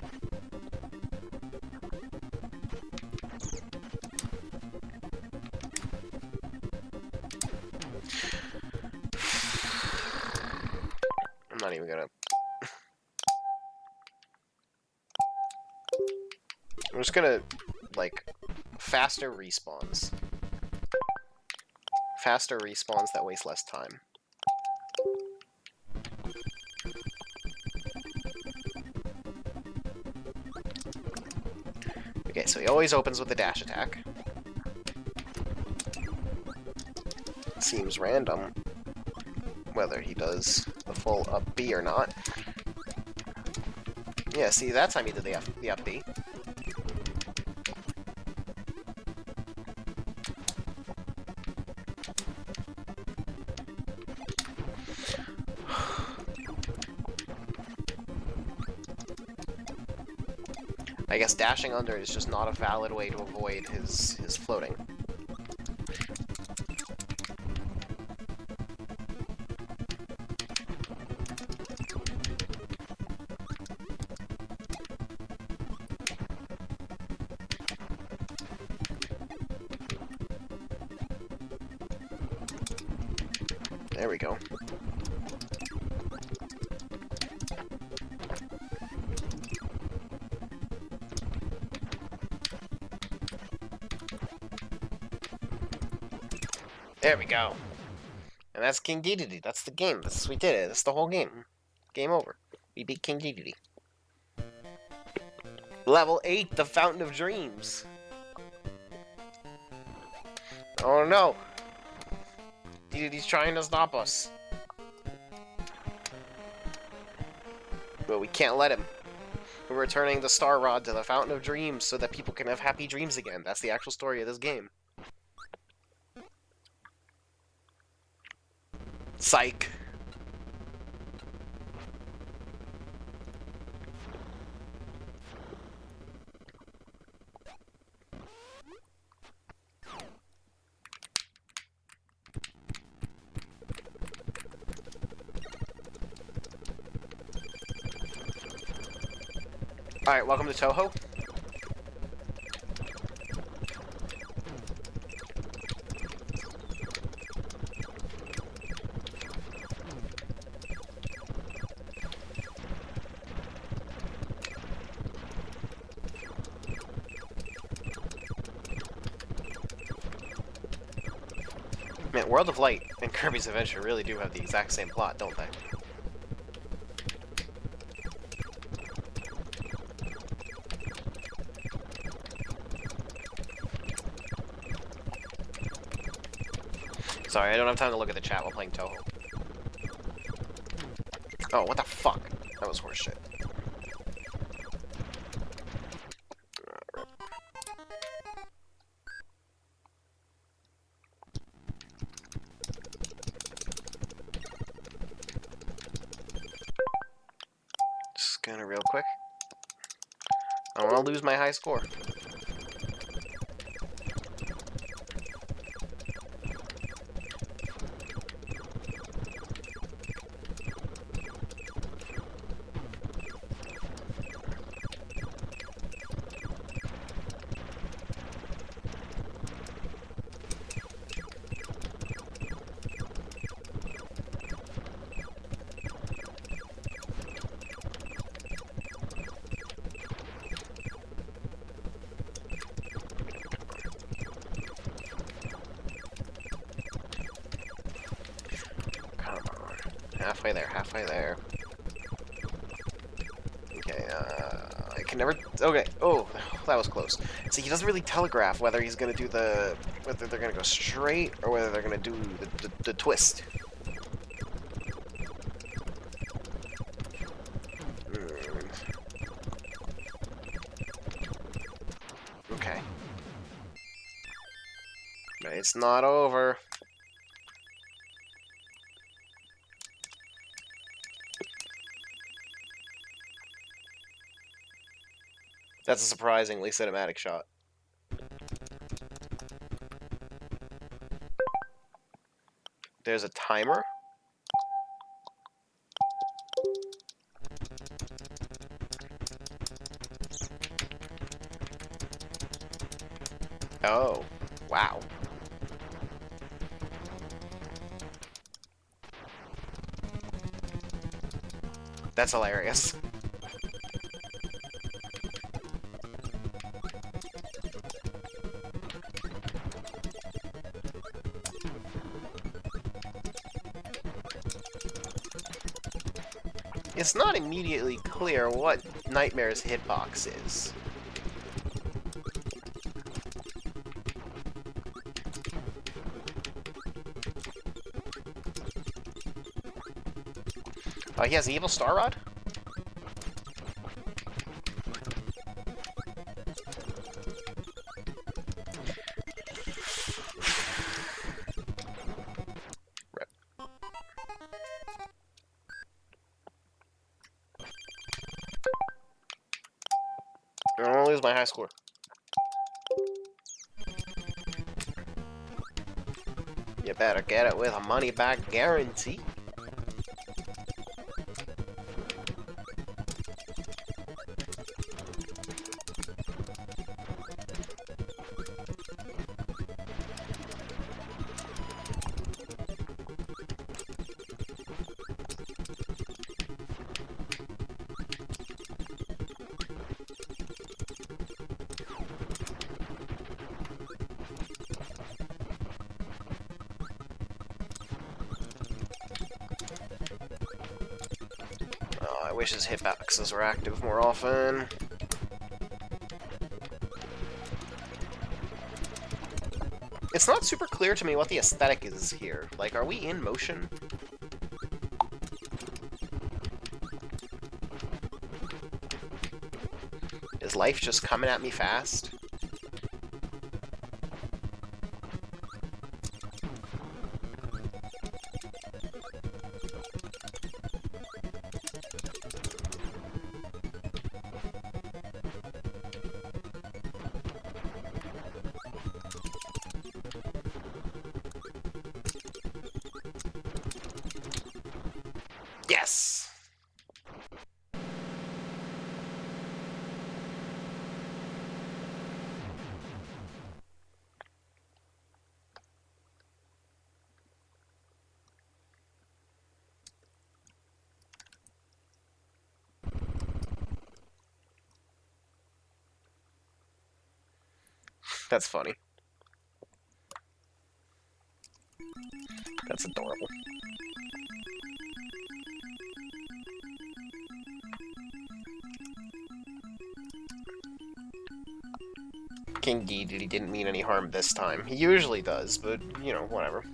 I'm not even gonna... I'm just gonna, like, faster respawns. Faster respawns that waste less time. Okay, so he always opens with the dash attack. Seems random whether he does the full up B or not. Yeah, see, that time he did the up B. I guess dashing under is just not a valid way to avoid his floating. There we go. There we go. And that's King Dedede. That's the game. We did it. That's the whole game. Game over. We beat King Dedede. Level 8, the Fountain of Dreams. Oh no! Dedede's trying to stop us. But we can't let him. We're returning the Star Rod to the Fountain of Dreams so that people can have happy dreams again. That's the actual story of this game. Psych. Alright, welcome to Toho. Man, World of Light and Kirby's Adventure really do have the exact same plot, don't they? Sorry, I don't have time to look at the chat while playing Toho. Oh, what the fuck? That was horseshit. Just gonna real quick. I don't want to lose my high score. Halfway there, halfway there. Okay, I can never... Okay, oh, that was close. See, he doesn't really telegraph whether he's gonna do the... whether they're gonna go straight, or whether they're gonna do the twist. Okay. But it's not over. That's a surprisingly cinematic shot. There's a timer. Oh, wow. That's hilarious. It's not immediately clear what Nightmare's hitbox is. He has an evil Star Rod? I don't want to lose my high score. You better get it with a money-back guarantee. wish his hitboxes were active more often. It's not super clear to me what the aesthetic is here. Like, are we in motion? Is life just coming at me fast? Yes! That's funny. That's adorable. King Dedede didn't mean any harm this time. He usually does, but, you know, whatever.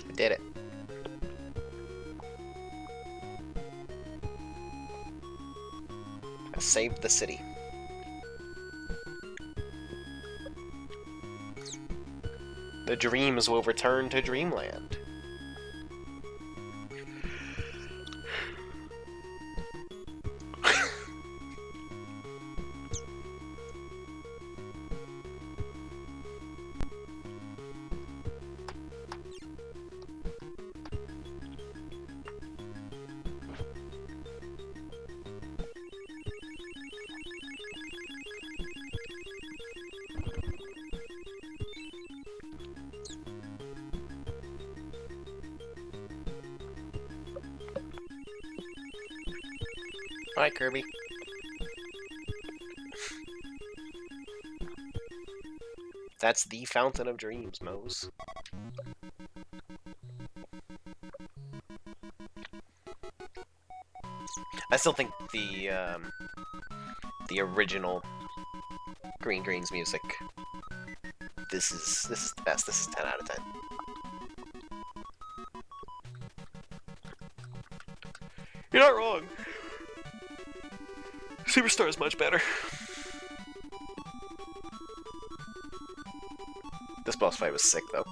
I did it. I saved the city. The dreams will return to Dreamland. Hi, Kirby. That's the Fountain of Dreams, Mose. I still think the original Green Green's music. This is the best. This is 10 out of 10. You're not wrong. Superstar is much better. This boss fight was sick, though.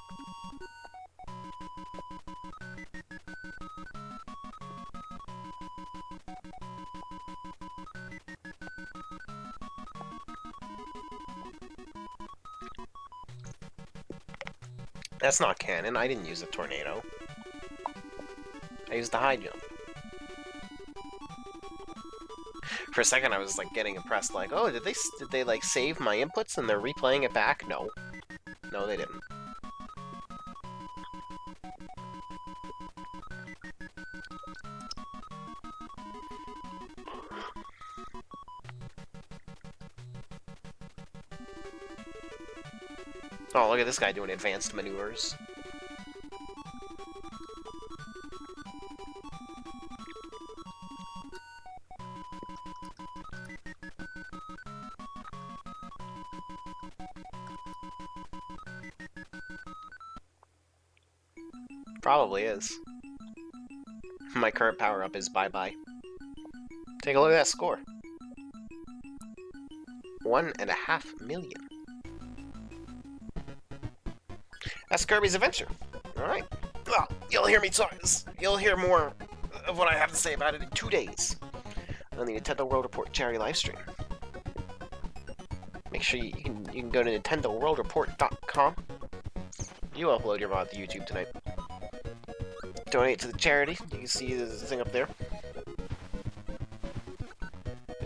That's not canon. I didn't use a tornado. I used the high jump. For a second, I was like getting impressed. Like, oh, did they like save my inputs and they're replaying it back? No, no, they didn't. Oh, look at this guy doing advanced maneuvers. Probably is. My current power-up is bye-bye. Take a look at that score. 1.5 million. That's Kirby's Adventure. Alright. Well, you'll hear me talk. You'll hear more of what I have to say about it in 2 days on the Nintendo World Report charity livestream. Make sure you can go to NintendoWorldReport.com. You upload your mod to YouTube tonight. Donate to the charity. You can see the thing up there.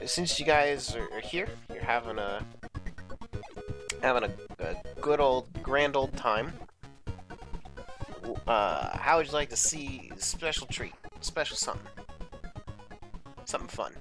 Since you guys are here, you're having a good old grand old time. How would you like to see a special treat? special something. Something fun.